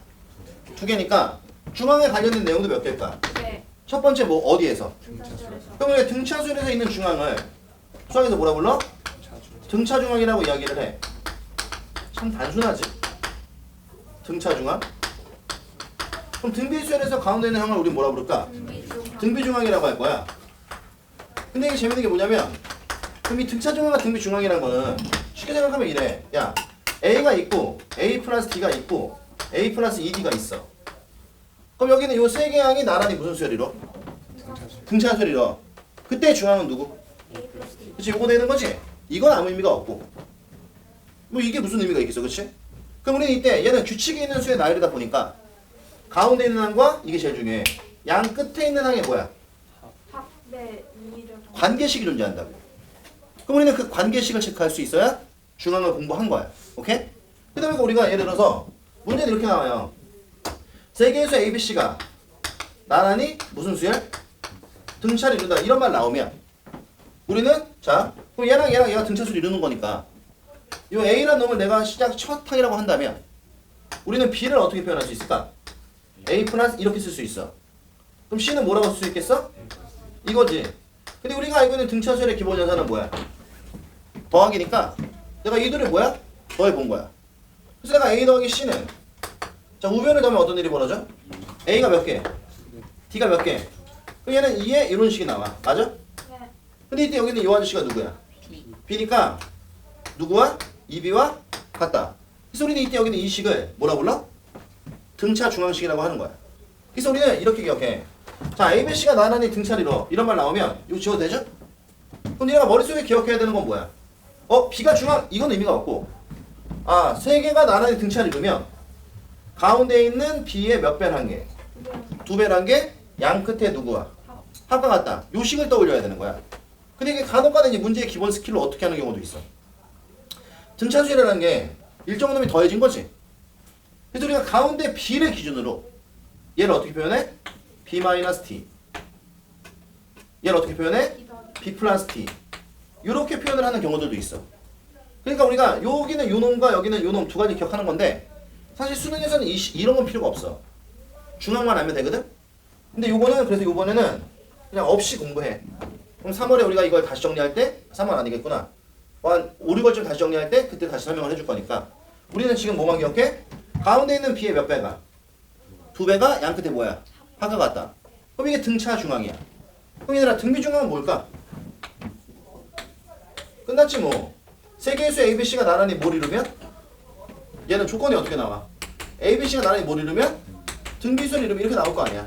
2개니까 중항에 관련된 내용도 몇 개일까? 2개, 첫 번째 뭐 어디에서? 등차수열에서 그럼 우리가 등차 수열에서 있는 중항을 수학에서 뭐라 불러? 등차 중항이라고 이야기를 해. 참 단순하지? 등차 중항? 그럼 등비 수열에서 가운데 있는 항을 우리 뭐라 부를까? 등비중항, 등비 중항이라고 할 거야. 근데 이게 재밌는 게 뭐냐면 그럼 이 등차 중항과 등비 중항이라는 거는 쉽게 생각하면 이래. 야, A가 있고 A 플러스 D가 있고 A 플러스 2D가 있어. 그럼 여기는 요 세 개의 항이 나란히 무슨 수열이로? 등차 수열이로. 그때 중항은 누구? A 플러스 D, 그치? 요거 되는 거지? 이건 아무 의미가 없고 뭐 이게 무슨 의미가 있겠어, 그치? 그럼 우리는 이때 얘는 규칙이 있는 수의 나열이다 보니까 가운데 있는 항과 이게 제일 중요해. 양 끝에 있는 항이 뭐야? 합의 이의를 관계식이 존재한다고. 그럼 우리는 그 관계식을 체크할 수 있어야 중앙을 공부한 거야. 오케이? 그 다음에 우리가 예를 들어서 문제는 이렇게 나와요. 세 개의 수 ABC가 나란히 무슨 수열? 등차를 이룬다. 이런 말 나오면 우리는 자 그럼 얘랑 얘가 등차수를 이루는 거니까 이 A라는 놈을 내가 시작 첫 항이라고 한다면 우리는 B를 어떻게 표현할 수 있을까? A 플러스 이렇게 쓸 수 있어. 그럼 C는 뭐라고 쓸 수 있겠어? 이거지. 근데 우리가 알고 있는 등차수열의 기본 연산은 뭐야? 더하기니까 내가 이 둘이 뭐야? 더해 본 거야. 그래서 내가 A 더하기 C는 자 우변을 더하면 어떤 일이 벌어져? A가 몇 개? D가 몇 개? 그럼 얘는 2에 이런 식이 나와. 맞아? 네, 근데 이때 여기는 이 아저씨가 누구야? B니까 누구와? 2B와 같다. 그래서 우리는 이때 여기는 이 식을 뭐라 불러? 등차 중앙식이라고 하는 거야. 그래서 우리는 이렇게 기억해. 자, ABC가 나란히 등차를 이뤄. 이런 말 나오면 이거 지워도 되죠? 그럼 니네가 머릿속에 기억해야 되는 건 뭐야? B가 중앙, 이건 의미가 없고 아, 세 개가 나란히 등차를 이루면 가운데 있는 B의 몇 배를 한 개? 2개, 2배를 한 개? 양 끝에 누구와? 합과 같다. 요 식을 떠올려야 되는 거야. 근데 이게 간혹가다 이제 문제의 기본 스킬로 어떻게 하는 경우도 있어. 등차수열이라는 게 일정 놈이 더해진 거지. 그래서 우리가 가운데 B를 기준으로 얘를 어떻게 표현해? B-T. 얘를 어떻게 표현해? B 플러스 T. 이렇게 표현을 하는 경우들도 있어. 그러니까 우리가 여기는 요 놈과 여기는 요 놈 두 가지 기억하는 건데 사실 수능에서는 이런 건 필요가 없어. 중앙만 알면 되거든? 근데 요거는 그래서 요번에는 그냥 없이 공부해. 그럼 3월에 우리가 이걸 다시 정리할 때 3월 아니겠구나. 한 5, 6월쯤 다시 정리할 때 그때 다시 설명을 해줄 거니까 우리는 지금 뭐만 기억해? 가운데 있는 B의 몇 배가? 2배가 양 끝에 뭐야? 화가 같다. 그럼 이게 등차 중앙이야. 그럼 얘들아 등비 중앙은 뭘까? 끝났지 뭐. 세 개의 수 ABC가 나란히 뭘 이루면? 얘는 조건이 어떻게 나와? ABC가 나란히 뭘 이루면? 등비수를 이루면 이렇게 나올 거 아니야.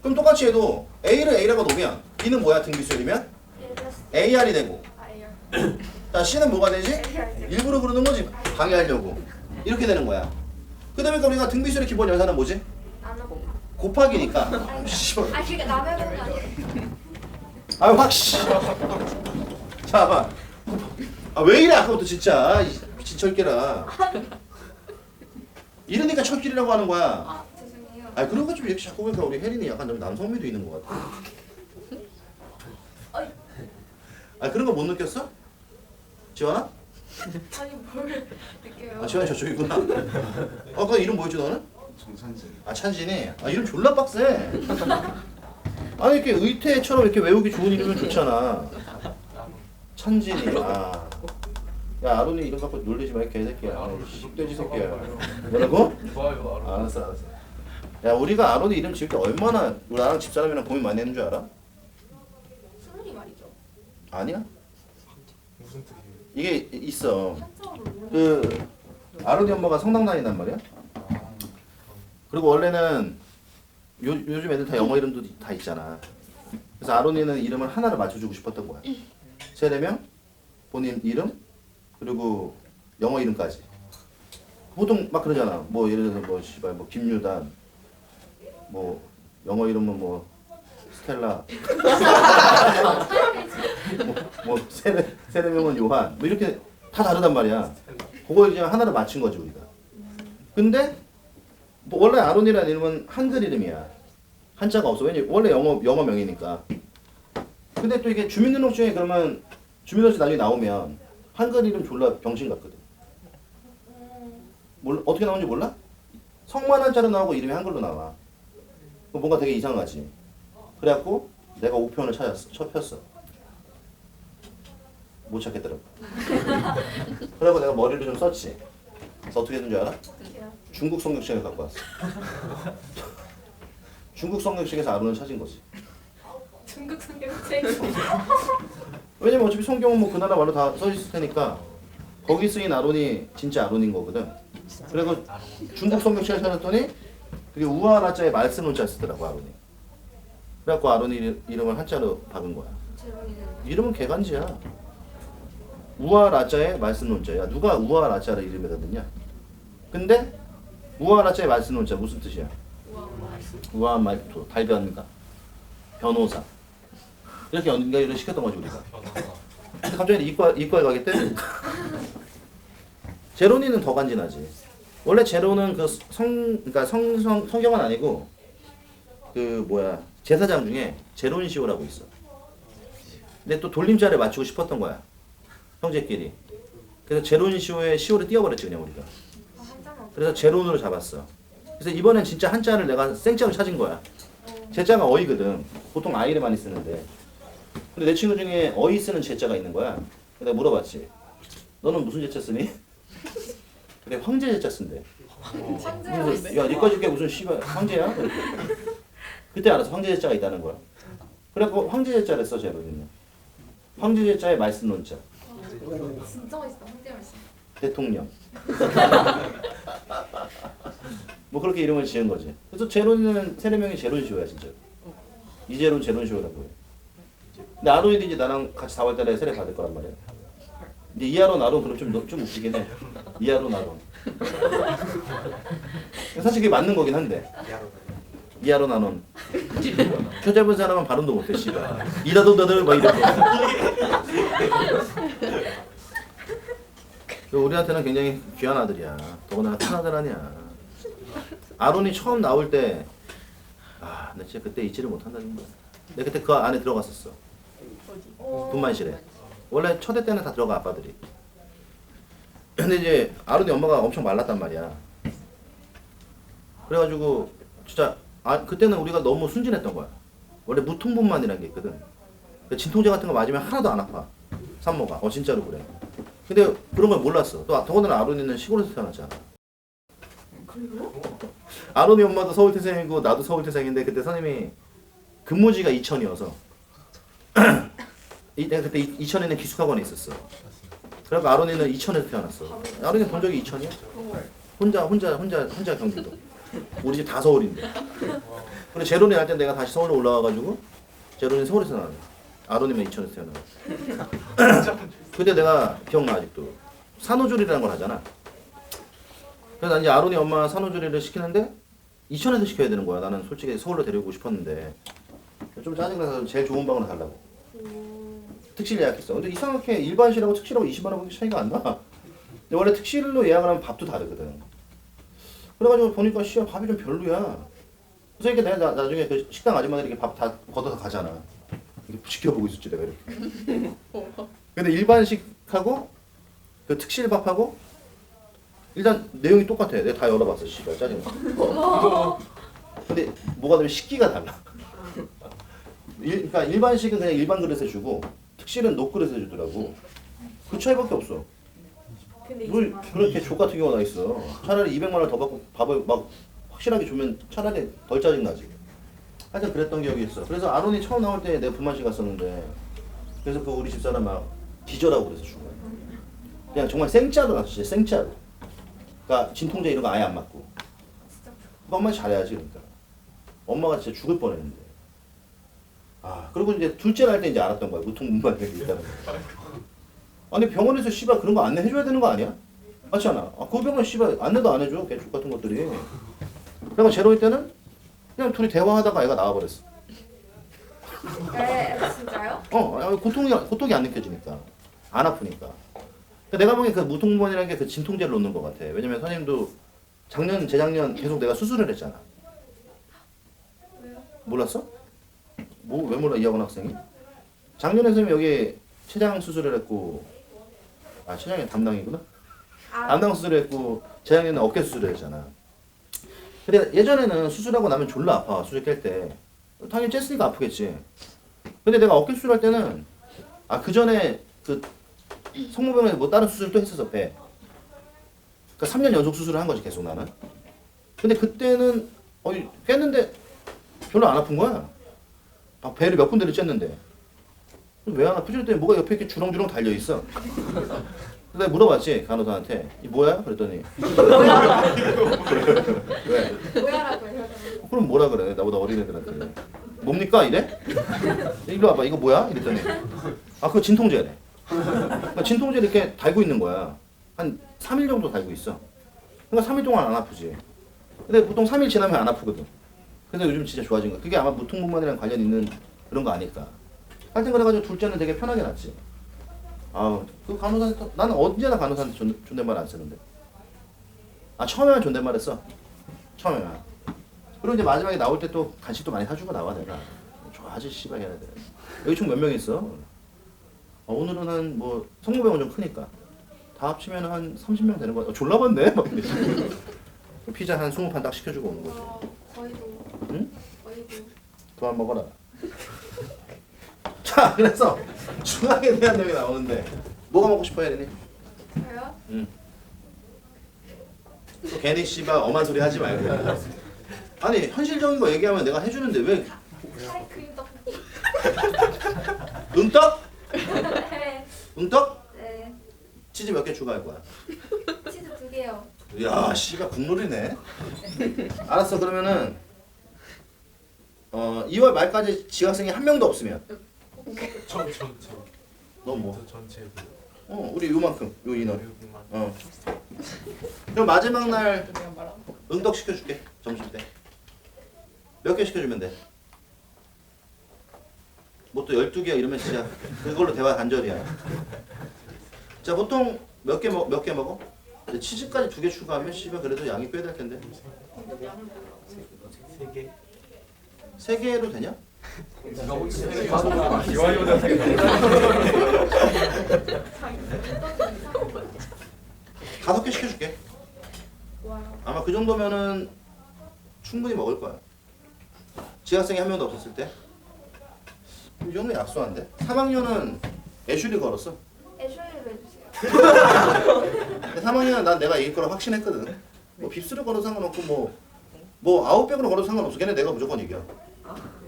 그럼 똑같이 해도 A를 A라고 놓으면 B는 뭐야 등비수이면? AR이 되고 자 C는 뭐가 되지? 일부러 그러는 거지. 방해하려고. 이렇게 되는 거야. 그 다음에 우리가 등비수의 기본 연산은 뭐지? 나누고. 곱하기니까. 씨발. 그게 남의 보는 게 아니에요. 아유 확 씨. 자 봐. 아 왜 이래 아까부터 진짜 이 미친 철기라. 이러니까 철길이라고 하는 거야. 아 죄송해요. 아 그런 거 좀 이렇게 자꾸 보니까 우리 혜린이 약간 좀 남성미도 있는 것 같아. 어이. 아 그런 거 못 느꼈어? 지원아? 아니 뭘 느껴요. 아 지원이 저쪽이구나. 그 이름 뭐였지 너는? 정찬진. 아 찬진이. 아 이름 졸라 빡세. 아니 이렇게 의태처럼 이렇게 외우기 좋은 이름은 좋잖아. 찬진이. 아. 야 아론이 이름 갖고 놀리지 마 개새끼야. 돼지 새끼야. 뭐라고? 좋아요. 알아. 알았어 알았어. 야 우리가 아론이 이름 지을 때 얼마나 나랑 집사람이랑 고민 많이 했는 줄 알아? 수능이 말이죠. 아니야. 무슨 뜻이에요? 이게 있어. 한자어를 모르는. 그 아론이 엄마가 성당 다닌단 말이야. 그리고 원래는 요즘 애들 다 영어 이름도 다 있잖아. 그래서 아론이는 이름을 하나를 맞춰주고 싶었던 거야. 3명 본인 이름 그리고 영어 이름까지. 보통 막 그러잖아. 뭐 예를 들어서 뭐 씨발 뭐 김유단 뭐 영어 이름은 뭐 스텔라 뭐 세네 명은 요한 뭐 이렇게 다 다르단 말이야. 그거 이제 하나를 맞춘 거지 우리가. 근데 뭐 원래 아론이라는 이름은 한글 이름이야. 한자가 없어. 왜냐 원래 영어명이니까. 근데 또 이게 주민등록증에 그러면 주민등록증 나중에 나오면 한글 이름 졸라 병신 같거든. 몰라 어떻게 나오는지 몰라? 성만 한자로 나오고 이름이 한글로 나와. 그거 뭔가 되게 이상하지. 그래갖고 내가 우편을 폈어. 못 찾겠더라고. 그래갖고 내가 머리를 좀 썼지. 그래서 어떻게 했는 줄 알아? 어떡해요? 중국 성경책을 갖고 왔어. 중국 성경책에서 아론을 찾은 거지. 중국 성경책. 왜냐면 어차피 성경은 뭐 그 나라 말로 다 써 있을 테니까 거기 쓰인 아론이 진짜 아론인 거거든. 그래서 중국 성경책을 찾았더니 그게 우아라자에 말씀 논자 쓰더라고 아론이. 그래갖고 아론이 이름을 한자로 박은 거야. 제목이는 이름은 개간지야. 우아라자에 말씀 논자야. 누가 우아라자를 이름에다 넣냐? 근데 우아라자에 말씀 논자 무슨 뜻이야? 우아한 말투, 달변가, 변호사 이렇게 연결을 시켰던 거지 우리가. 근데 갑자기 이과에 가겠대? 제로니는 더 간지나지. 원래 제로는 그러니까 성경은 아니고 그 뭐야 제사장 중에 제론시오라고 있어. 근데 또 돌림자를 맞추고 싶었던 거야 형제끼리. 그래서 제론시오의 시오를 띄워버렸지 그냥 우리가. 한자만. 그래서 제론으로 잡았어. 그래서 이번엔 진짜 한자를 내가 생자로 찾은 거야. 제자가 어이거든. 보통 아이를 많이 쓰는데. 근데 내 친구 중에 어이 쓰는 제자가 있는 거야. 내가 물어봤지. 너는 무슨 제자 쓰니? 그래 황제 제자 쓴대. 한자로. 야 니꺼 줄게 무슨 씨발 황제야? 그때 알았어 황제 제자가 있다는 거야. 그래갖고 황제 제자를 써 제론이는. 황제 제자의 말씀 논자. 진짜 멋있다. 한자 말씀. 대통령. 뭐 그렇게 이름을 지은 거지. 그래서 제론이는 3명이 제론시오야 진짜. 이제론 제론시오라고 해. 근데 아론이 이제 나랑 같이 4월달에 세례 받을 거란 말이야. 근데 이아론 아론 그럼 좀 웃기긴 해. 이아론 아론. 사실 그게 맞는 거긴 한데. 이아론 아론. 표 잡은 사람은 발음도 못해 씨발. 이다도다들 막 이래. 우리한테는 굉장히 귀한 아들이야. 더구나 큰 아들 아니야. 아론이 처음 나올 때, 나 진짜 그때 잊지를 못한다는 거야. 내가 그때 그 안에 들어갔었어. 분만실에. 원래 첫애 때는 다 들어가 아빠들이. 근데 이제 아론이 엄마가 엄청 말랐단 말이야. 그래가지고 진짜 그때는 우리가 너무 순진했던 거야. 원래 무통분만이라는 게 있거든. 진통제 같은 거 맞으면 하나도 안 아파. 산모가. 진짜로 그래. 근데 그런 걸 몰랐어. 또 더군다나 아론이는 시골에서 태어났잖아. 그래요? 아론이 엄마도 서울 태생이고 나도 서울 태생인데 그때 선생님이 근무지가 이천이어서 내가 그때 이천에 있는 기숙학원에 있었어. 그래서 아론이는 이천에서 태어났어. 아론이 본 적이 이천이야? 혼자 경기도. 우리 집 다 서울인데. 그리고 제론이 할 때 내가 다시 서울로 올라와가지고 제론이 서울에서 나왔네. 아론이면 이천에서 태어나. 그때 내가 기억나 아직도. 산후조리라는 걸 하잖아. 그래서 난 이제 아론이 엄마 산후조리를 시키는데 이천에서 시켜야 되는 거야. 나는 솔직히 서울로 데려오고 싶었는데 좀 짜증나서 제일 좋은 방으로 가려고. 특실 예약했어. 근데 이상하게 일반실하고 특실하고 20만 원 차이가 안 나. 근데 원래 특실로 예약을 하면 밥도 다르거든. 그래가지고 보니까 씨야 밥이 좀 별로야. 그래서 이렇게 내가 나중에 그 식당 아줌마들이 이렇게 밥 다 걷어서 가잖아. 이렇게 지켜보고 있었지 내가 이렇게. 근데 일반식하고 그 특실 밥하고 일단 내용이 똑같아. 내가 다 열어봤어. 씨발 짜증나. 근데 뭐가 되면 식기가 달라. 그러니까 일반식은 그냥 일반 그릇에 주고 특실은 녹그릇에 주더라고. 그 차이밖에 없어. 근데 뭘 그렇게 족 같은 경우가 다 있어. 차라리 200만 원 더 받고 밥을 막 확실하게 주면 차라리 덜 짜증나지. 하여튼 그랬던 기억이 있어. 그래서 아론이 처음 나올 때 내가 분만실 갔었는데 그래서 그 우리 집사람 막 기절하고 그래서 죽은 거야. 그냥 정말 생짜로 났어. 진짜 생짜로. 그러니까 진통제 이런 거 아예 안 맞고. 그 엄마 잘해야지 그러니까. 엄마가 진짜 죽을 뻔했는데. 그리고 이제 둘째를 할 때 이제 알았던 거야. 무통분만이 있다는 거. 아니 병원에서 씨발 그런 거 안내해줘야 되는 거 아니야? 맞지 않아? 그 병원 씨발 안내도 안 해줘. 개축 같은 것들이. 그리고 제로일 때는 그냥 둘이 대화하다가 애가 나와버렸어. 네, 진짜요? 고통이 안 느껴지니까. 안 아프니까. 내가 보기엔 그 무통분만이라는 게 그 진통제를 놓는 것 같아. 왜냐면 선생님도 재작년 계속 내가 수술을 했잖아. 왜요? 몰랐어? 왜 몰라 이 학원 학생이? 작년에 선생님 여기 췌장 수술을 했고 췌장이 담당이구나? 담당 수술을 했고 재작년에 어깨 수술을 했잖아. 근데 예전에는 수술하고 나면 졸라 아파. 수술 깰 때. 당연히 쬐으니까 아프겠지. 근데 내가 어깨 수술할 때는 그 전에 그 성모병원에서 뭐 다른 수술도 했었어. 배. 그러니까 3년 연속 수술을 한 거지 계속 나는. 근데 그때는 깼는데 별로 안 아픈 거야. 배를 몇 군데를 쬐는데 왜 안 아프지? 그랬더니 뭐가 옆에 이렇게 주렁주렁 달려있어. 그래서 내가 물어봤지 간호사한테 이 뭐야? 그랬더니 왜? 뭐야라고 해요? 그럼 뭐라 그래 나보다 어린 애들한테 뭡니까 이래? 이리 와봐 이거 뭐야? 이랬더니 그거 진통제래. 그러니까 진통제를 이렇게 달고 있는 거야. 한 3일 정도 달고 있어. 그러니까 3일 동안 안 아프지. 근데 보통 3일 지나면 안 아프거든. 그래서 요즘 진짜 좋아진 거야. 그게 아마 무통분만이랑 관련 있는 그런 거 아닐까. 하여튼 그래가지고 둘째는 되게 편하게 났지. 그 간호사한테 나는 언제나 간호사한테 존댓말 안 쓰는데. 처음에만 존댓말 했어. 처음에만. 그리고 이제 마지막에 나올 때 또 간식도 많이 사주고 나와 내가. 좋아하지 씨발 해야 돼. 여기 총 몇 명 있어? 오늘은 한 뭐 성모병원 좀 크니까 다 합치면 한 30명 되는 거야. 졸라 많네. 막 피자 한 20판 딱 시켜주고 오는 거지. 저희도. 응? 저희도. 그만 먹어라. 자, 그래서 중학에 대한 내용이 나오는데 뭐가 먹고 싶어요, 혜린이? 저요? 응. 또 괜히 씨발 엄한 소리 하지 말고. 아니 현실적인 거 얘기하면 내가 해주는데 왜 카레크림 떡볶이. 응떡? 네. 응떡? 네. 치즈 몇 개 추가할 거야? 치즈 2개요. 야, 씨가 국룰이네. 알았어, 그러면은 2월 말까지 지학생이 한 명도 없으면 너 뭐? 전체 우리 요만큼 요 인원. 교육만 그럼 마지막 날 응덕 시켜줄게 점심 때. 몇 개 시켜주면 돼? 뭐 또 12개야 이러면 진짜 그걸로 대화 단절이야. 자 보통 몇 개 먹어? 근데 치즈까지 2개 추가하면 씨발 그래도 양이 꽤 될 텐데. 세 개. 3개로 되냐? 기와이보다 세개 다섯 개 시켜줄게. 와우. 아마 그 정도면은 충분히 먹을 거야. 지학생이 한 명도 없었을 때. 이 정도 약소한데? 3학년은 애슐리 걸었어. 애슐리로 해주세요. 근데 3학년은 난 내가 이길 거라 확신했거든. 뭐 빕스를 걸어도 상관없고 뭐 아웃백으로 걸어도 상관없어. 걔네 내가 무조건 이겨.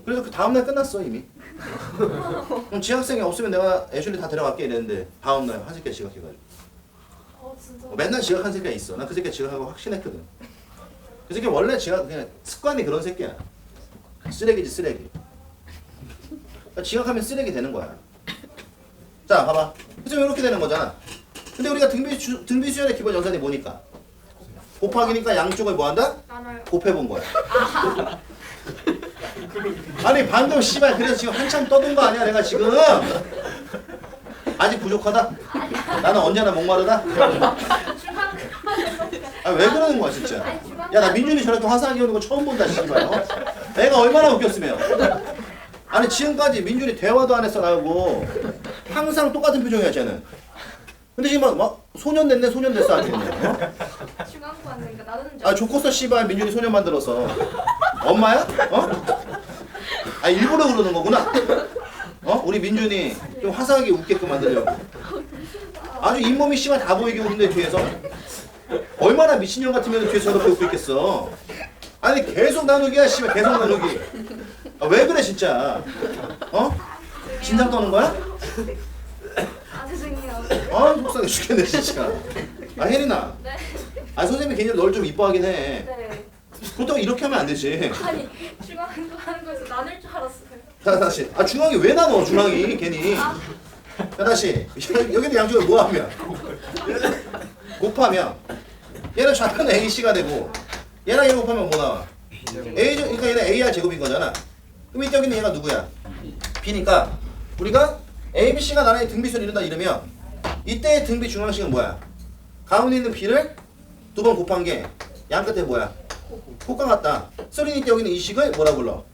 그래서 그 다음날 끝났어 이미. 그럼 지학생이 없으면 내가 애슐리 다 데려갈게 이랬는데 다음날 한 새끼 지각해가지고. 진짜. 맨날 지각한 새끼가 있어. 난 그 새끼 지각하고 확신했거든. 그 새끼 원래 지각 그냥 습관이 그런 새끼야. 쓰레기지 쓰레기. 그러니까 지각하면 쓰레기 되는 거야. 자 봐봐. 그래서 이렇게 되는 거잖아. 근데 우리가 등비 수열의 기본 연산이 뭐니까? 곱하기니까 양쪽을 뭐 한다? 나눠요. 곱해본 거야. 아니 방금 씨발 그래서 지금 한참 떠든 거 아니야 내가 지금? 아직 부족하다? 나는 언제나 목마르다? 아 왜 그러는 거야 진짜? 야 나 민준이 저렇게 화사하게 오는 거 처음 본다 씨발. 어? 내가 얼마나 웃겼으면. 아니 지금까지 민준이 대화도 안 했어 나하고 항상 똑같은 표정이야 쟤는. 근데 지금 막 소년 됐네 소년 됐어 아주 그냥. 어? 중앙고 왔으니까 나누는 줄. 아 좋겠어 씨발 민준이 소년 만들어서. 엄마야? 어? 아 일부러 그러는 거구나. 어? 우리 민준이 좀 화사하게 웃게끔 만들려고. 아주 잇몸이 씨발 다 보이게 웃는데 뒤에서. 얼마나 미친년 같으면 뒤에서 저렇게 웃고 있겠어. 아니 계속 나누기야 씨발 계속 나누기. 아, 왜 그래 진짜. 어? 진상 떠는 거야? 죄송해요. 아 속상해 죽겠네 진짜. 아 혜린아. 네. 아 선생님이 괜히 널 좀 이뻐하긴 해. 네. 그렇다고 이렇게 하면 안 되지. 아니 중앙고 하는 거에서 나눌 줄 알았어요. 자 다시. 아 중앙이 왜 나눠 중앙이 괜히. 자 다시. 여기는 양쪽을 뭐 하면? 곱하면 얘는 좌표는 AC가 되고 얘랑 얘 곱하면 뭐 나와? A 그러니까 얘는 AR 제곱인 거잖아. 그럼 이때 여기는 얘가 누구야? B니까 우리가 ABC가 나란히 등비수를 이룬다 이러면 이때의 등비 중앙식은 뭐야? 가운데 있는 B를 두 번 곱한 게 양 끝에 뭐야? 곱과 같다. 쓰리니 때 여기는 이 식을 뭐라 불러?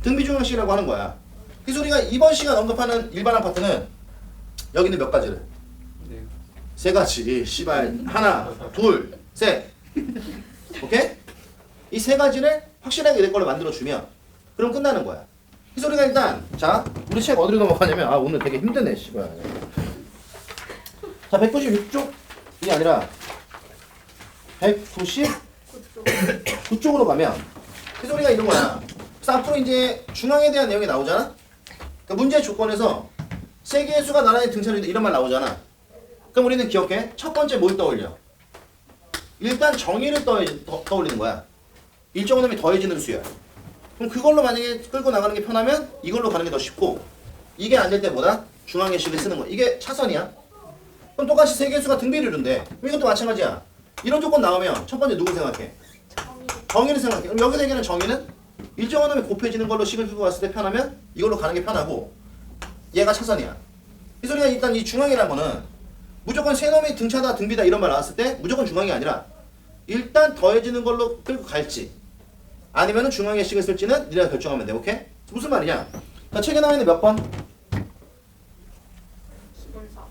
등비 중앙식이라고 하는 거야. 그래서 우리가 이번 시간 언급하는 일반항 파트는 여기는 몇 가지를? 세 가지. 씨발 하나, 둘, 셋. 오케이? 이 세 가지를 확실하게 내 걸로 만들어주면 그럼 끝나는 거야. 그래서 우리가 일단 자 우리 책 어디로 넘어가냐면 아 오늘 되게 힘드네 씨발. 자 196쪽이 아니라 199쪽으로 가면 그래서 우리가 이런 거야. 그래서 앞으로 이제 중앙에 대한 내용이 나오잖아. 그러니까 문제 조건에서 세 개의 수가 나란히 등차를 이런 말 나오잖아. 그럼 우리는 기억해. 첫 번째 뭘 떠올려? 일단 정의를 떠올리는 거야. 일정한 놈이 더해지는 수야. 그럼 그걸로 만약에 끌고 나가는 게 편하면 이걸로 가는 게 더 쉽고 이게 안 될 때 뭐다? 중앙의 식을 쓰는 거야. 이게 차선이야. 그럼 똑같이 세 개의 수가 등비를 이룬대. 그럼 이것도 마찬가지야. 이런 조건 나오면 첫 번째 누구 생각해? 정의를 생각해. 그럼 여기서 얘기하는 정의는 일정한 놈이 곱해지는 걸로 식을 끌고 갔을 때 편하면 이걸로 가는 게 편하고 얘가 차선이야. 그래서 우리가 일단 이 중앙이라는 거는 무조건 세 놈이 등차다 등비다 이런 말 나왔을 때 무조건 중앙이 아니라 일단 더해지는 걸로 끌고 갈지 아니면은 중앙의 식을 쓸지는 니네가 결정하면 돼. 오케이? 무슨 말이냐? 자, 책에 나와 있는 몇 번? 14.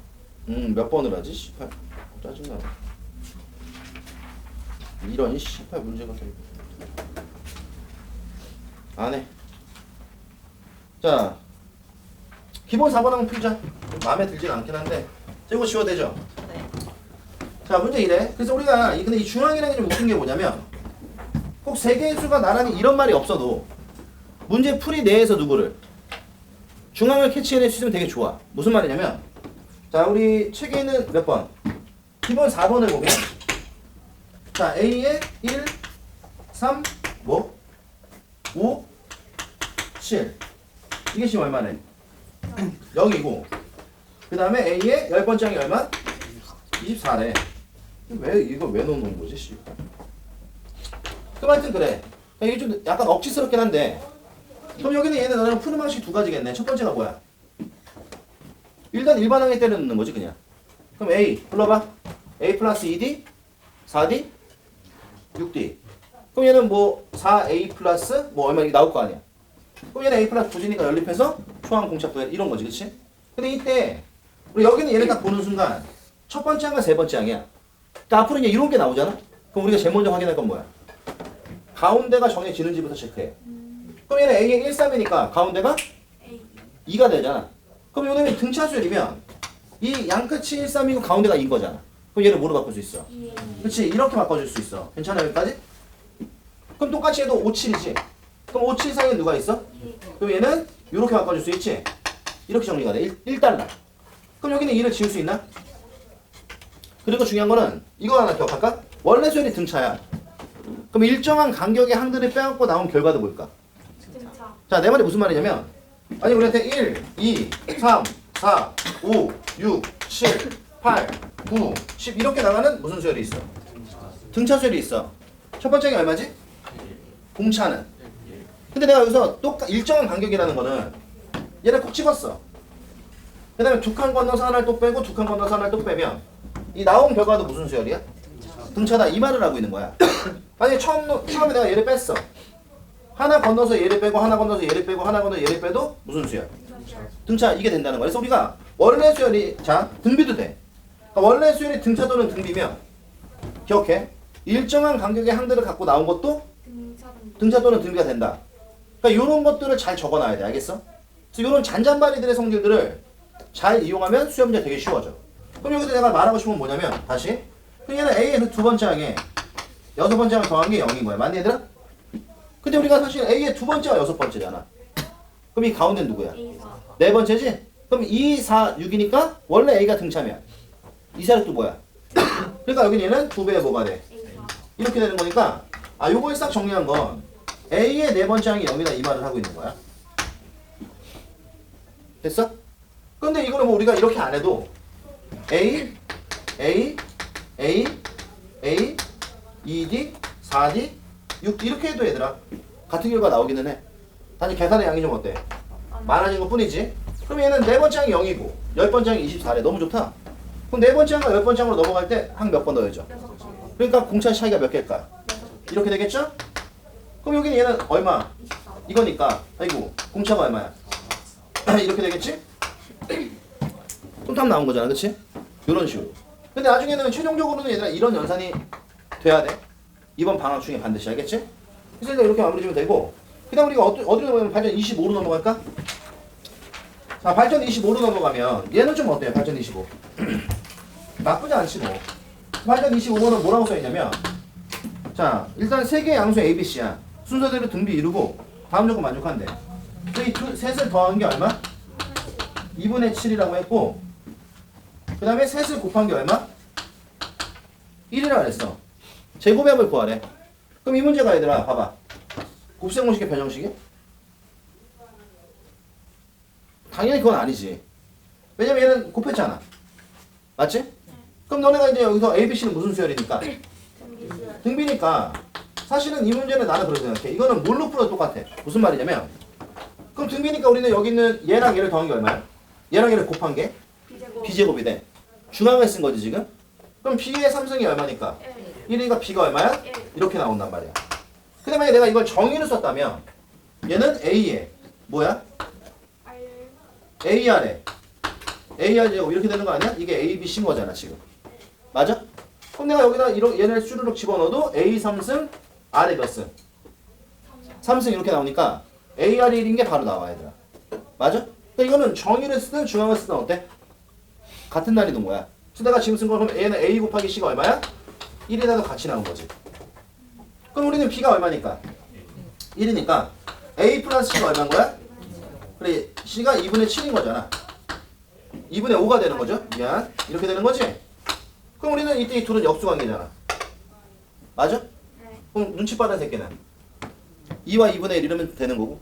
몇 번을 하지? 18. 짜증나. 이런 18 문제가 더 안 해. 자, 기본 4번 한번 풀자. 마음에 들진 않긴 한데 이거 지워도 되죠? 네. 자 문제 이래. 그래서 우리가 근데 이 중앙이라는 게 좀 웃긴 게 뭐냐면 꼭 세 개의 수가 나란히 이런 말이 없어도 문제 풀이 내에서 누구를 중앙을 캐치해낼 수 있으면 되게 좋아. 무슨 말이냐면 자 우리 책에 있는 몇 번? 기본 4번을 보면 자 A에 1, 3, 뭐? 5, 7 이게 지금 얼마네? 0이고 그 다음에 A의 10번째 항이 얼마? 24래. 왜 이걸 왜 넣는 거지? 씨. 그럼 하여튼 그래. 이게 좀 약간 억지스럽긴 한데 그럼 여기는 얘는 너랑 푸는 방식이 두 가지겠네. 첫 번째가 뭐야? 일단 일반항에 때려 넣는 거지 그냥. 그럼 A 불러봐. A 플러스 2D 4D 6D. 그럼 얘는 뭐 4A 플러스 뭐 얼마 이렇게 나올 거 아니야. 그럼 얘는 A 플러스 9D니까 연립해서 초항 공차 구해 이런 거지, 그치? 근데 이때 우리 여기는 얘를 딱 보는 순간 첫 번째 항과 세 번째 항이야. 그러니까 앞으로 이제 이런 게 나오잖아. 그럼 우리가 제일 먼저 확인할 건 뭐야? 가운데가 정해지는지부터 체크해. 그럼 얘는 A의 1, 3이니까 가운데가 A 2가 되잖아. 그럼 요놈이 등차수열이면 이 양끝이 1, 3이고 가운데가 2인 거잖아. 그럼 얘를 뭐로 바꿀 수 있어? 2A 그렇지, 이렇게 바꿔줄 수 있어. 괜찮아 여기까지? 그럼 똑같이 해도 5, 7이지. 그럼 5, 7 사이에 누가 있어? 2A 그럼 얘는 이렇게 바꿔줄 수 있지? 이렇게 정리가 돼. 1달러. 그럼 여기는 2를 지울 수 있나? 그리고 중요한 거는 이거 하나 기억할까? 원래 수열이 등차야. 그럼 일정한 간격의 항들을 빼갖고 나온 결과도 뭘까? 등차 자, 내 말이 무슨 말이냐면 아니 우리한테 1, 2, 3, 4, 5, 6, 7, 8, 9, 10 이렇게 나가는 무슨 수열이 있어? 등차 수열이 있어. 첫 번째가 얼마지? 공차는. 근데 내가 여기서 일정한 간격이라는 거는 얘를 콕 집었어. 그 다음에 두 칸 건너서 하나를 또 빼고 두 칸 건너서 하나를 또 빼면 이 나온 결과도 무슨 수열이야? 등차다 이 말을 하고 있는 거야. 만약에 처음에 내가 얘를 뺐어. 하나 건너서 얘를 빼고 하나 건너서 얘를 빼고 하나 건너서 얘를 빼도 무슨 수열? 등차 이게 된다는 거야. 그래서 우리가 원래 수열이 자 등비도 돼. 그러니까 원래 수열이 등차 또는 등비면 기억해. 일정한 간격의 항들을 갖고 나온 것도 등차 또는 등비가 된다. 그러니까 이런 것들을 잘 적어놔야 돼. 알겠어? 그래서 이런 잔잔바리들의 성질들을 잘 이용하면 수열 문제 되게 쉬워져. 그럼 여기서 내가 말하고 싶은 건 뭐냐면 다시 그럼 얘는 A의 두 번째 항에 여섯 번째 항 더한 게 0인 거야. 맞니 얘들아? 근데 우리가 사실 A의 두 번째가 여섯 번째잖아. 그럼 이 가운데는 누구야? A 4 네 번째지? 그럼 2, 4, 6이니까 원래 A가 등차면 이 사람도 뭐야? 그러니까 여기는 얘는 두 배의 뭐가 돼? A 4 이렇게 되는 거니까 아 요걸 싹 정리한 건 A의 네 번째 항이 0이다 이 말을 하고 있는 거야. 됐어? 근데 이거는 뭐 우리가 이렇게 안 해도 A, A, A, A, 2D, 4D, 6D 이렇게 해도 얘들아 같은 결과 나오기는 해. 단지 계산의 양이 좀 어때? 많아진 것 뿐이지. 그럼 얘는 네 번째 항이 0이고 열 번째 항이 24래. 너무 좋다. 그럼 네 번째 항과 열 번째 항으로 넘어갈 때 항 몇 번 넣어야죠? 6번 그러니까 공차 차이가 몇 개일까? 6개 이렇게 되겠죠? 그럼 여기는 얘는 얼마? 24 이거니까 아이고 공차가 얼마야? 이렇게 되겠지? 그럼 답 나온 거잖아, 그치? 이런 식으로. 근데 나중에는 최종적으로는 얘들아 이런 연산이 돼야 돼. 이번 방학 중에 반드시 알겠지? 그래서 일단 이렇게 마무리 주면 되고 그 다음 우리가 어디로 넘어가면 발전 25로 넘어갈까? 자 발전 25로 넘어가면 얘는 좀 어때요? 발전 25 나쁘지 않지 뭐. 발전 25번은 뭐라고 써있냐면 자 일단 세 개의 양수 ABC야. 순서대로 등비 이루고 다음 조건 만족한대. 이 셋을 더한 게 얼마? 2분의 7이라고 했고 그 다음에 셋을 곱한 게 얼마? 1이라고 그랬어. 제곱합을 구하래. 그럼 이 문제가 얘들아 봐봐. 곱셈 공식의 변형식이? 당연히 그건 아니지. 왜냐면 얘는 곱했잖아. 맞지? 그럼 너네가 이제 여기서 ABC는 무슨 수열이니까? 등비수열 등비니까 사실은 이 문제는 나는 그렇게 생각해. 이거는 뭘로 풀어도 똑같아. 무슨 말이냐면 그럼 등비니까 우리는 여기 있는 얘랑 얘를 더한 게 얼마야? 얘랑 얘를 곱한 게 B제곱 B제곱이 돼. 중앙을 쓴 거지 지금? 그럼 B의 3승이 얼마니까? 1 1이니까 B가 얼마야? 1 이렇게 나온단 말이야. 근데 만약에 내가 이걸 정의를 썼다면 얘는 A에 뭐야? R AR에 AR 제곱 이렇게 되는 거 아니야? 이게 A, B, C인 거잖아 지금. 맞아? 그럼 내가 여기다 이렇게 얘를 쭈르륵 집어넣어도 A 3승, R에 몇 승? 3승 이렇게 나오니까 AR이 1인 게 바로 나와 얘들아. 맞아? 그러니까 이거는 정의를 쓰든 중앙을 쓰든 어때? 같은 난이도인 거야. 그래서 내가 지금 쓴 거 그러면 얘는 A 곱하기 C가 얼마야? 1이라도 같이 나온 거지. 그럼 우리는 B가 얼마니까? 1이니까 A 플러스 C가 얼마인 거야? 그래 C가 2분의 7인 거잖아. 2분의 5가 되는 거죠? 미안. 이렇게 되는 거지? 그럼 우리는 이때 이 둘은 역수관계잖아. 맞아? 네 그럼 눈치 빠른 새끼는 2와 2분의 1 이러면 되는 거고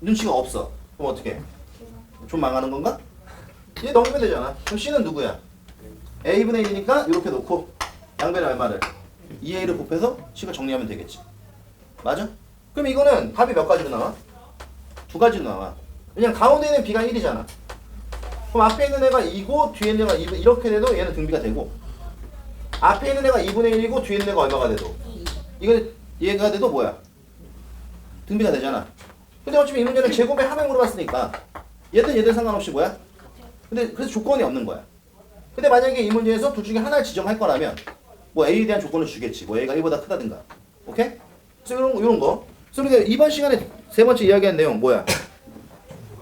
눈치가 없어. 그럼 어떻게 해? 좀 망하는 건가? 얘 넘기면 되잖아. 그럼 C는 누구야? A분의 1이니까 이렇게 놓고 양변의 얼마를 2A를 곱해서 C가 정리하면 되겠지. 맞아? 그럼 이거는 답이 몇 가지로 나와? 두 가지로 나와. 왜냐면 가운데 있는 B가 1이잖아. 그럼 앞에 있는 애가 2고 뒤에 있는 애가 2 이렇게 돼도 얘는 등비가 되고 앞에 있는 애가 2분의 1이고 뒤에 있는 애가 얼마가 돼도 이거 얘가 돼도 뭐야? 등비가 되잖아. 근데 어차피 이 문제는 제곱의 합을 물어봤으니까 얘든 상관없이 뭐야? 근데 그래서 조건이 없는 거야. 근데 만약에 이 문제에서 둘 중에 하나를 지정할 거라면 뭐 A에 대한 조건을 주겠지. 뭐 A가 1보다 크다든가. 오케이? 그래서 이런 거. 그래서 우리가 이번 시간에 세 번째 이야기한 내용 뭐야?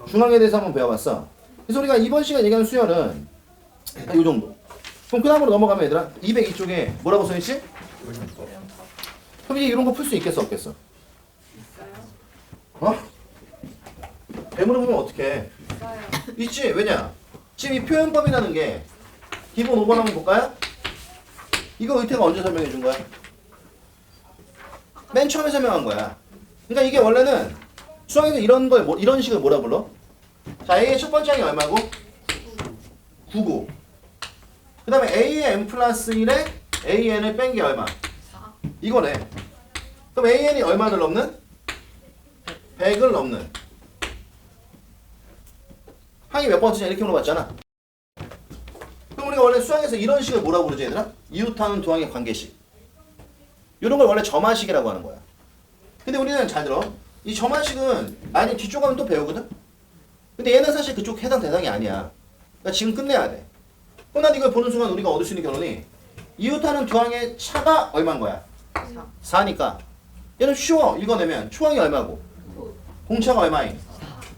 중앙에 대해서 한번 배워봤어. 그래서 우리가 이번 시간 얘기하는 수열은 이 정도. 그럼 그 다음으로 넘어가면 얘들아 202쪽에 뭐라고 써있지? 그럼 이제 이런 거 풀 수 있겠어 없겠어? 어? 배문을 보면 어떡해? 있어요. 있지. 왜냐? 지금 이 표현법이라는 게 기본 5번 한번 볼까요? 이거 의태가 언제 설명해 준 거야? 맨 처음에 설명한 거야. 그러니까 이게 원래는 수학에서 이런 걸 이런 식을 뭐라 불러? 자, A의 첫 번째 항이 얼마고? 9고. 그 다음에 A의 n 플러스 1에 AN을 뺀 게 얼마? 4. 이거네. 그럼 AN이 얼마를 넘는? 100을 넘는. 항이 몇 번째냐 이렇게 물어봤잖아. 그럼 우리가 원래 수학에서 이런 식을 뭐라고 그러지 얘들아? 이웃하는 두 항의 관계식. 이런 걸 원래 점화식이라고 하는 거야. 근데 우리는 잘 들어. 이 점화식은 아니 뒤쪽 가면 또 배우거든? 근데 얘는 사실 그쪽 해당 대상이 아니야. 그러니까 지금 끝내야 돼. 그럼 난 이걸 보는 순간 우리가 얻을 수 있는 결론이 이웃하는 두 항의 차가 얼마인 거야? 4. 4니까 얘는 쉬워. 읽어내면 초항이 얼마고? 공차가 얼마인?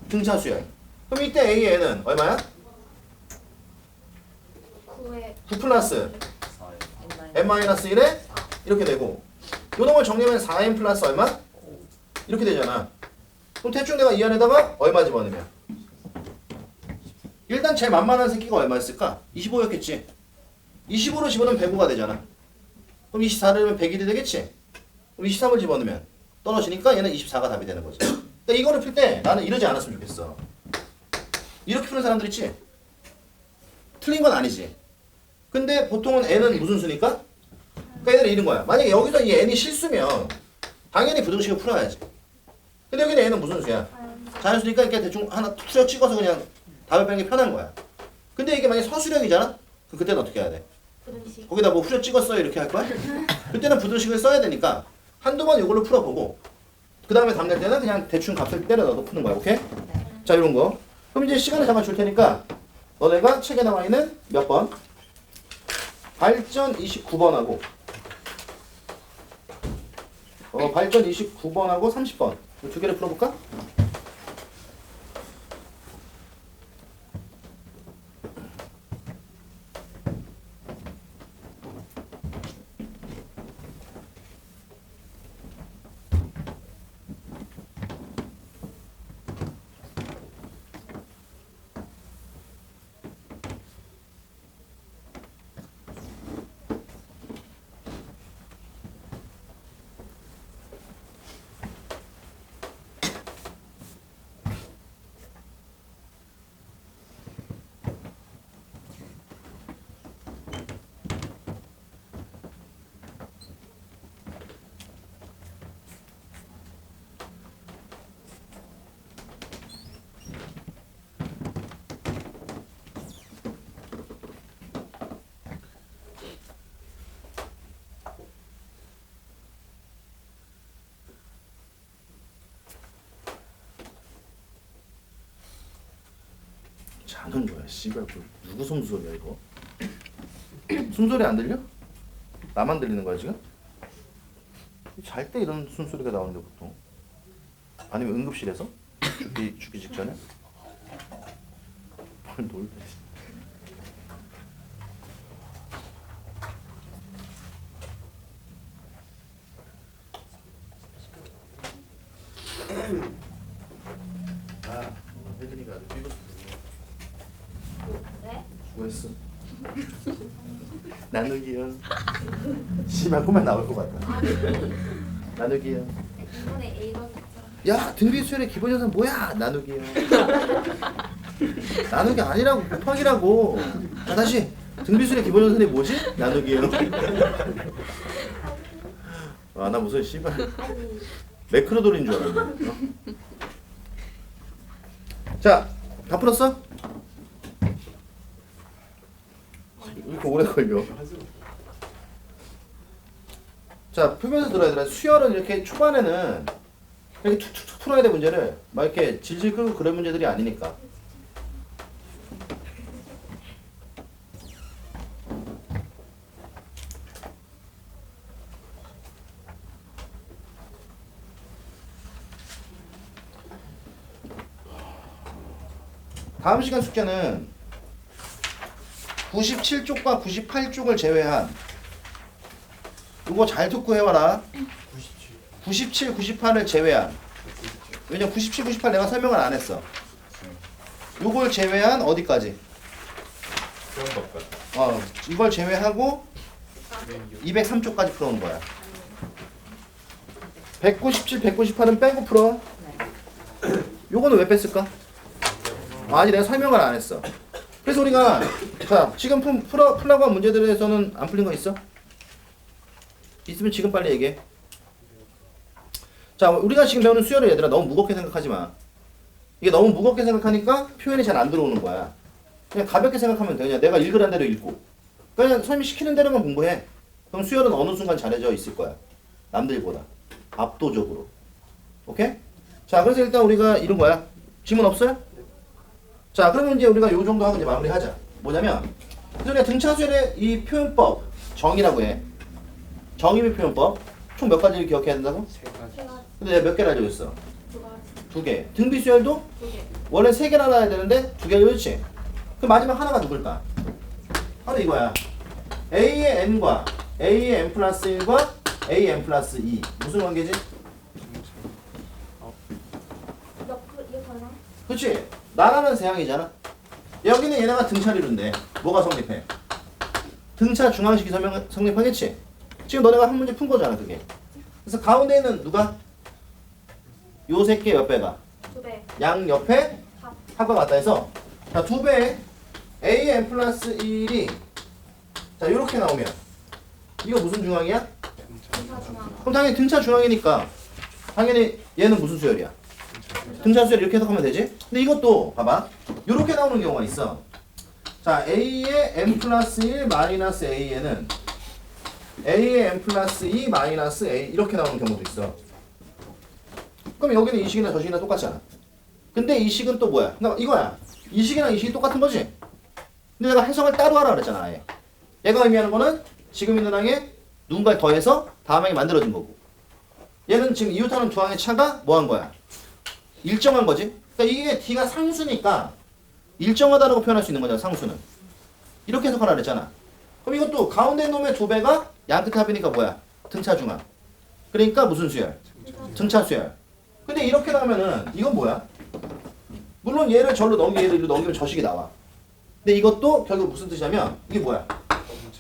등차 수열. 그럼 이때 AN은 얼마야? 9에 9 플러스 n-1에 이렇게 되고 요 놈을 정리하면 4n 플러스 얼마? 이렇게 되잖아. 그럼 대충 내가 이 안에다가 얼마 집어넣으면 일단 제일 만만한 새끼가 얼마였을까? 25였겠지. 25로 집어넣으면 105가 되잖아. 그럼 24를 넣으면 101이 되겠지. 그럼 23을 집어넣으면 떨어지니까 얘는 24가 답이 되는 거지. 그러니까 이거를 풀 때 나는 이러지 않았으면 좋겠어. 이렇게 푸는 사람들 있지? 틀린 건 아니지. 근데 보통은 n은 무슨 수니까? 그러니까 얘들은 이런 거야. 만약에 여기서 이 n이 실수면 당연히 부등식을 풀어야지. 근데 여기는 n은 무슨 수야? 자연수니까 이렇게 대충 하나 수력 찍어서 그냥 답을 빼는 게 편한 거야. 근데 이게 만약에 서술형이잖아? 그때는 어떻게 해야 돼? 부등식. 거기다 뭐 후려 찍었어요 이렇게 할 거야? 그때는 부등식을 써야 되니까 한두 번 이걸로 풀어보고 그 다음에 답 낼 때는 그냥 대충 값을 때려 넣어서 푸는 거야. 오케이? 자 이런 거. 그럼 이제 시간을 잠깐 줄 테니까 너네가 책에 나와 있는 몇 번? 발전 29번하고 발전 29번하고 30번 두 개를 풀어볼까? 자는 거야. 씨발 누구 숨소리야 이거? 숨소리 안 들려? 나만 들리는 거야 지금? 잘 때 이런 숨소리가 나오는데 보통 아니면 응급실에서? 죽기 직전에? 뭘 놀래. 아, 혜진이가 뛰고 네? 수고했어. 나누기요. 씨발 보면 나올 것 같다. 나누기요. 이번에 A가 야 등비 수열의 기본 연산 뭐야? 나누기요. 나누기 아니라고 곱하기라고. 자 다시 등비 수열의 기본 연산이 뭐지? 나누기요. 아 나 무슨 씨발 매크로돌인 줄 알았네. 어? 자, 다 풀었어? 왜 이렇게 오래 걸려? 자, 풀면서 들어야 돼. 수열은 이렇게 초반에는 이렇게 툭툭툭 풀어야 돼, 문제를. 막 이렇게 질질 끌고 그런 문제들이 아니니까. 다음 시간 숙제는 97쪽과 98쪽을 제외한 이거 잘 듣고 해와라. 97, 98을 제외한. 왜냐면 97, 98 내가 설명을 안 했어. 요걸 제외한 어디까지? 이걸 제외하고 203쪽까지 풀어온 거야. 197, 198은 빼고 풀어. 요거는 왜 뺐을까? 아직 내가 설명을 안 했어. 그래서 우리가 자 지금 풀라고 한 문제들에서는 안 풀린 거 있어? 있으면 지금 빨리 얘기해. 자, 우리가 지금 배우는 수열을 얘들아 너무 무겁게 생각하지 마. 이게 너무 무겁게 생각하니까 표현이 잘 안 들어오는 거야. 그냥 가볍게 생각하면 돼. 그냥 내가 읽으란 대로 읽고. 그냥 선생님이 시키는 대로만 공부해. 그럼 수열은 어느 순간 잘해져 있을 거야. 남들보다. 압도적으로. 오케이? 자, 그래서 일단 우리가 이런 거야. 질문 없어요? 자, 그러면 이제 우리가 요 정도 하고 이제 마무리하자. 뭐냐면, 그래서 우리가 등차수열의 이 표현법, 정의라고 해. 정의미 표현법. 총 몇 가지를 기억해야 된다고? 근데 내가 몇 개를 알려고 했어? 2개. 등비수열도? 2개. 원래 3개나 알아야 되는데 2개를 그렇지? 그 마지막 하나가 누굴까? 바로 이거야. A의 N과 A의 N 플러스 1과 A N 플러스 2. 무슨 관계지? 이거나? 그렇지? 나라는 세항이잖아. 여기는 얘네가 등차리로인데 뭐가 성립해? 등차 중앙식이 성립하겠지? 지금 너네가 한 문제 푼 거잖아 그게. 그래서 가운데 있는 누가? 요 새끼 몇 배가? 2배. 양 옆에 합과 같다 해서 자 2배 A N 플러스 1이 자 요렇게 나오면 이거 무슨 중앙이야? 등차 중앙. 그럼 당연히 등차 중앙이니까 당연히 얘는 무슨 수열이야? 등차 수열 이렇게 해석하면 되지? 근데 이것도 봐봐 요렇게 나오는 경우가 있어. 자 A의 N 플러스 1 마이너스 A에는 A의 N 플러스 2 마이너스 A 이렇게 나오는 경우도 있어. 그럼 여기는 이 식이나 저 식이나 똑같잖아. 근데 이 식은 또 뭐야? 그러니까 이거야. 이 식이랑 이 식이 똑같은 거지? 근데 내가 해석을 따로 하라 그랬잖아 아예. 얘가 의미하는 거는 지금 있는 항에 누군가를 더해서 다음 항이 만들어진 거고 얘는 지금 이웃하는 두 항의 차가 뭐 한 거야? 일정한 거지? 그러니까 이게 D가 상수니까 일정하다라고 표현할 수 있는 거잖아 상수는. 이렇게 해석하라 그랬잖아. 그럼 이것도 가운데 놈의 2배가 양 끝에 합이니까 뭐야? 등차 중앙. 그러니까 무슨 수열? 등차 수열. 근데 이렇게 나오면은 이건 뭐야? 물론 얘를 절로 넘기면 얘를 일로 넘기면 저 식이 나와. 근데 이것도 결국 무슨 뜻이냐면 이게 뭐야?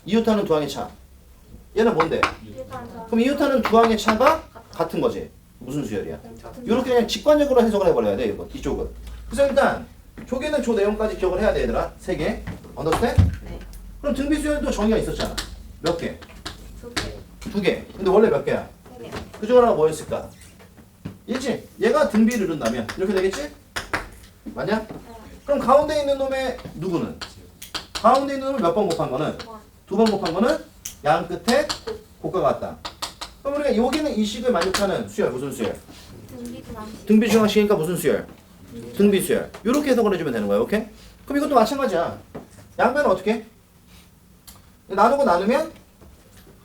이웃하는 두 항의 차. 얘는 뭔데? 그럼 이웃하는 두 항의 차가 같은 거지. 무슨 수열이야? 이렇게 그냥 직관적으로 해석을 해버려야 돼 이거 이쪽은. 그래서 일단 조개는 조 내용까지 기억을 해야 돼 얘들아. 3개. 언더스탠? 네. 그럼 등비수열도 정의가 있었잖아. 몇 개? 2개. 2개. 근데 원래 몇 개야? 3개. 그중 하나가 뭐였을까? 있지? 얘가 등비를 이룬다면 이렇게 되겠지? 맞냐? 그럼 가운데 있는 놈의 누구는? 가운데 있는 놈을 몇 번 곱한 거는? 2번 곱한 거는 양 끝에 곱과 같다. 그럼 우리가 여기는 이 식을 만족하는 수열 무슨 수열? 등비 중앙. 등비 중앙식이니까 무슨 수열? 등비 수열. 이렇게 해석을 해주면 되는 거야. 오케이? 그럼 이것도 마찬가지야. 양변은 어떻게 해? 나누고 나누면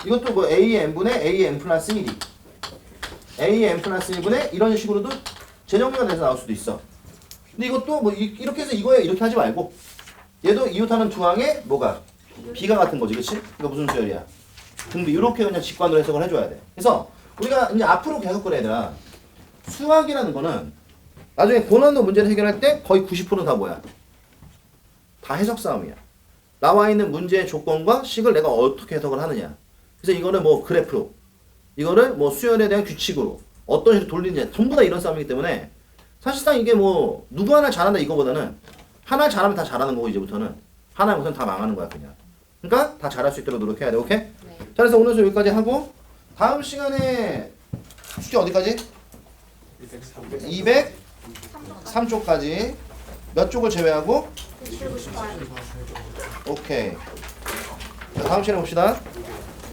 이것도 뭐 A의 N분의 A의 N 플러스 1이 A의 N 플러스 1분의 이런 식으로도 재정비가 돼서 나올 수도 있어. 근데 이것도 뭐 이렇게 해서 이거에 이렇게 하지 말고 얘도 이웃하는 두 항에 뭐가? B가 같은 거지 그치? 이거 무슨 수열이야? 등비 이렇게 그냥 직관으로 해석을 해줘야 돼. 그래서 우리가 이제 앞으로 계속 그래야 되나 수학이라는 거는 나중에 고난도 문제를 해결할 때 거의 90%는 다 뭐야? 다 해석 싸움이야. 나와 있는 문제의 조건과 식을 내가 어떻게 해석을 하느냐. 그래서 이거는 뭐 그래프로, 이거를 뭐 수열에 대한 규칙으로 어떤 식으로 돌리느냐. 전부 다 이런 싸움이기 때문에 사실상 이게 뭐 누구 하나 잘한다 이거보다는 하나 잘하면 다 잘하는 거고 이제부터는 하나 못하면 다 망하는 거야 그냥. 그러니까 다 잘할 수 있도록 노력해야 돼. 오케이? 네. 자 그래서 오늘 수업 여기까지 하고 다음 시간에 숙제 어디까지? 203쪽까지 몇 쪽을 제외하고? 98. 오케이. 자, 다음 시간에 봅시다.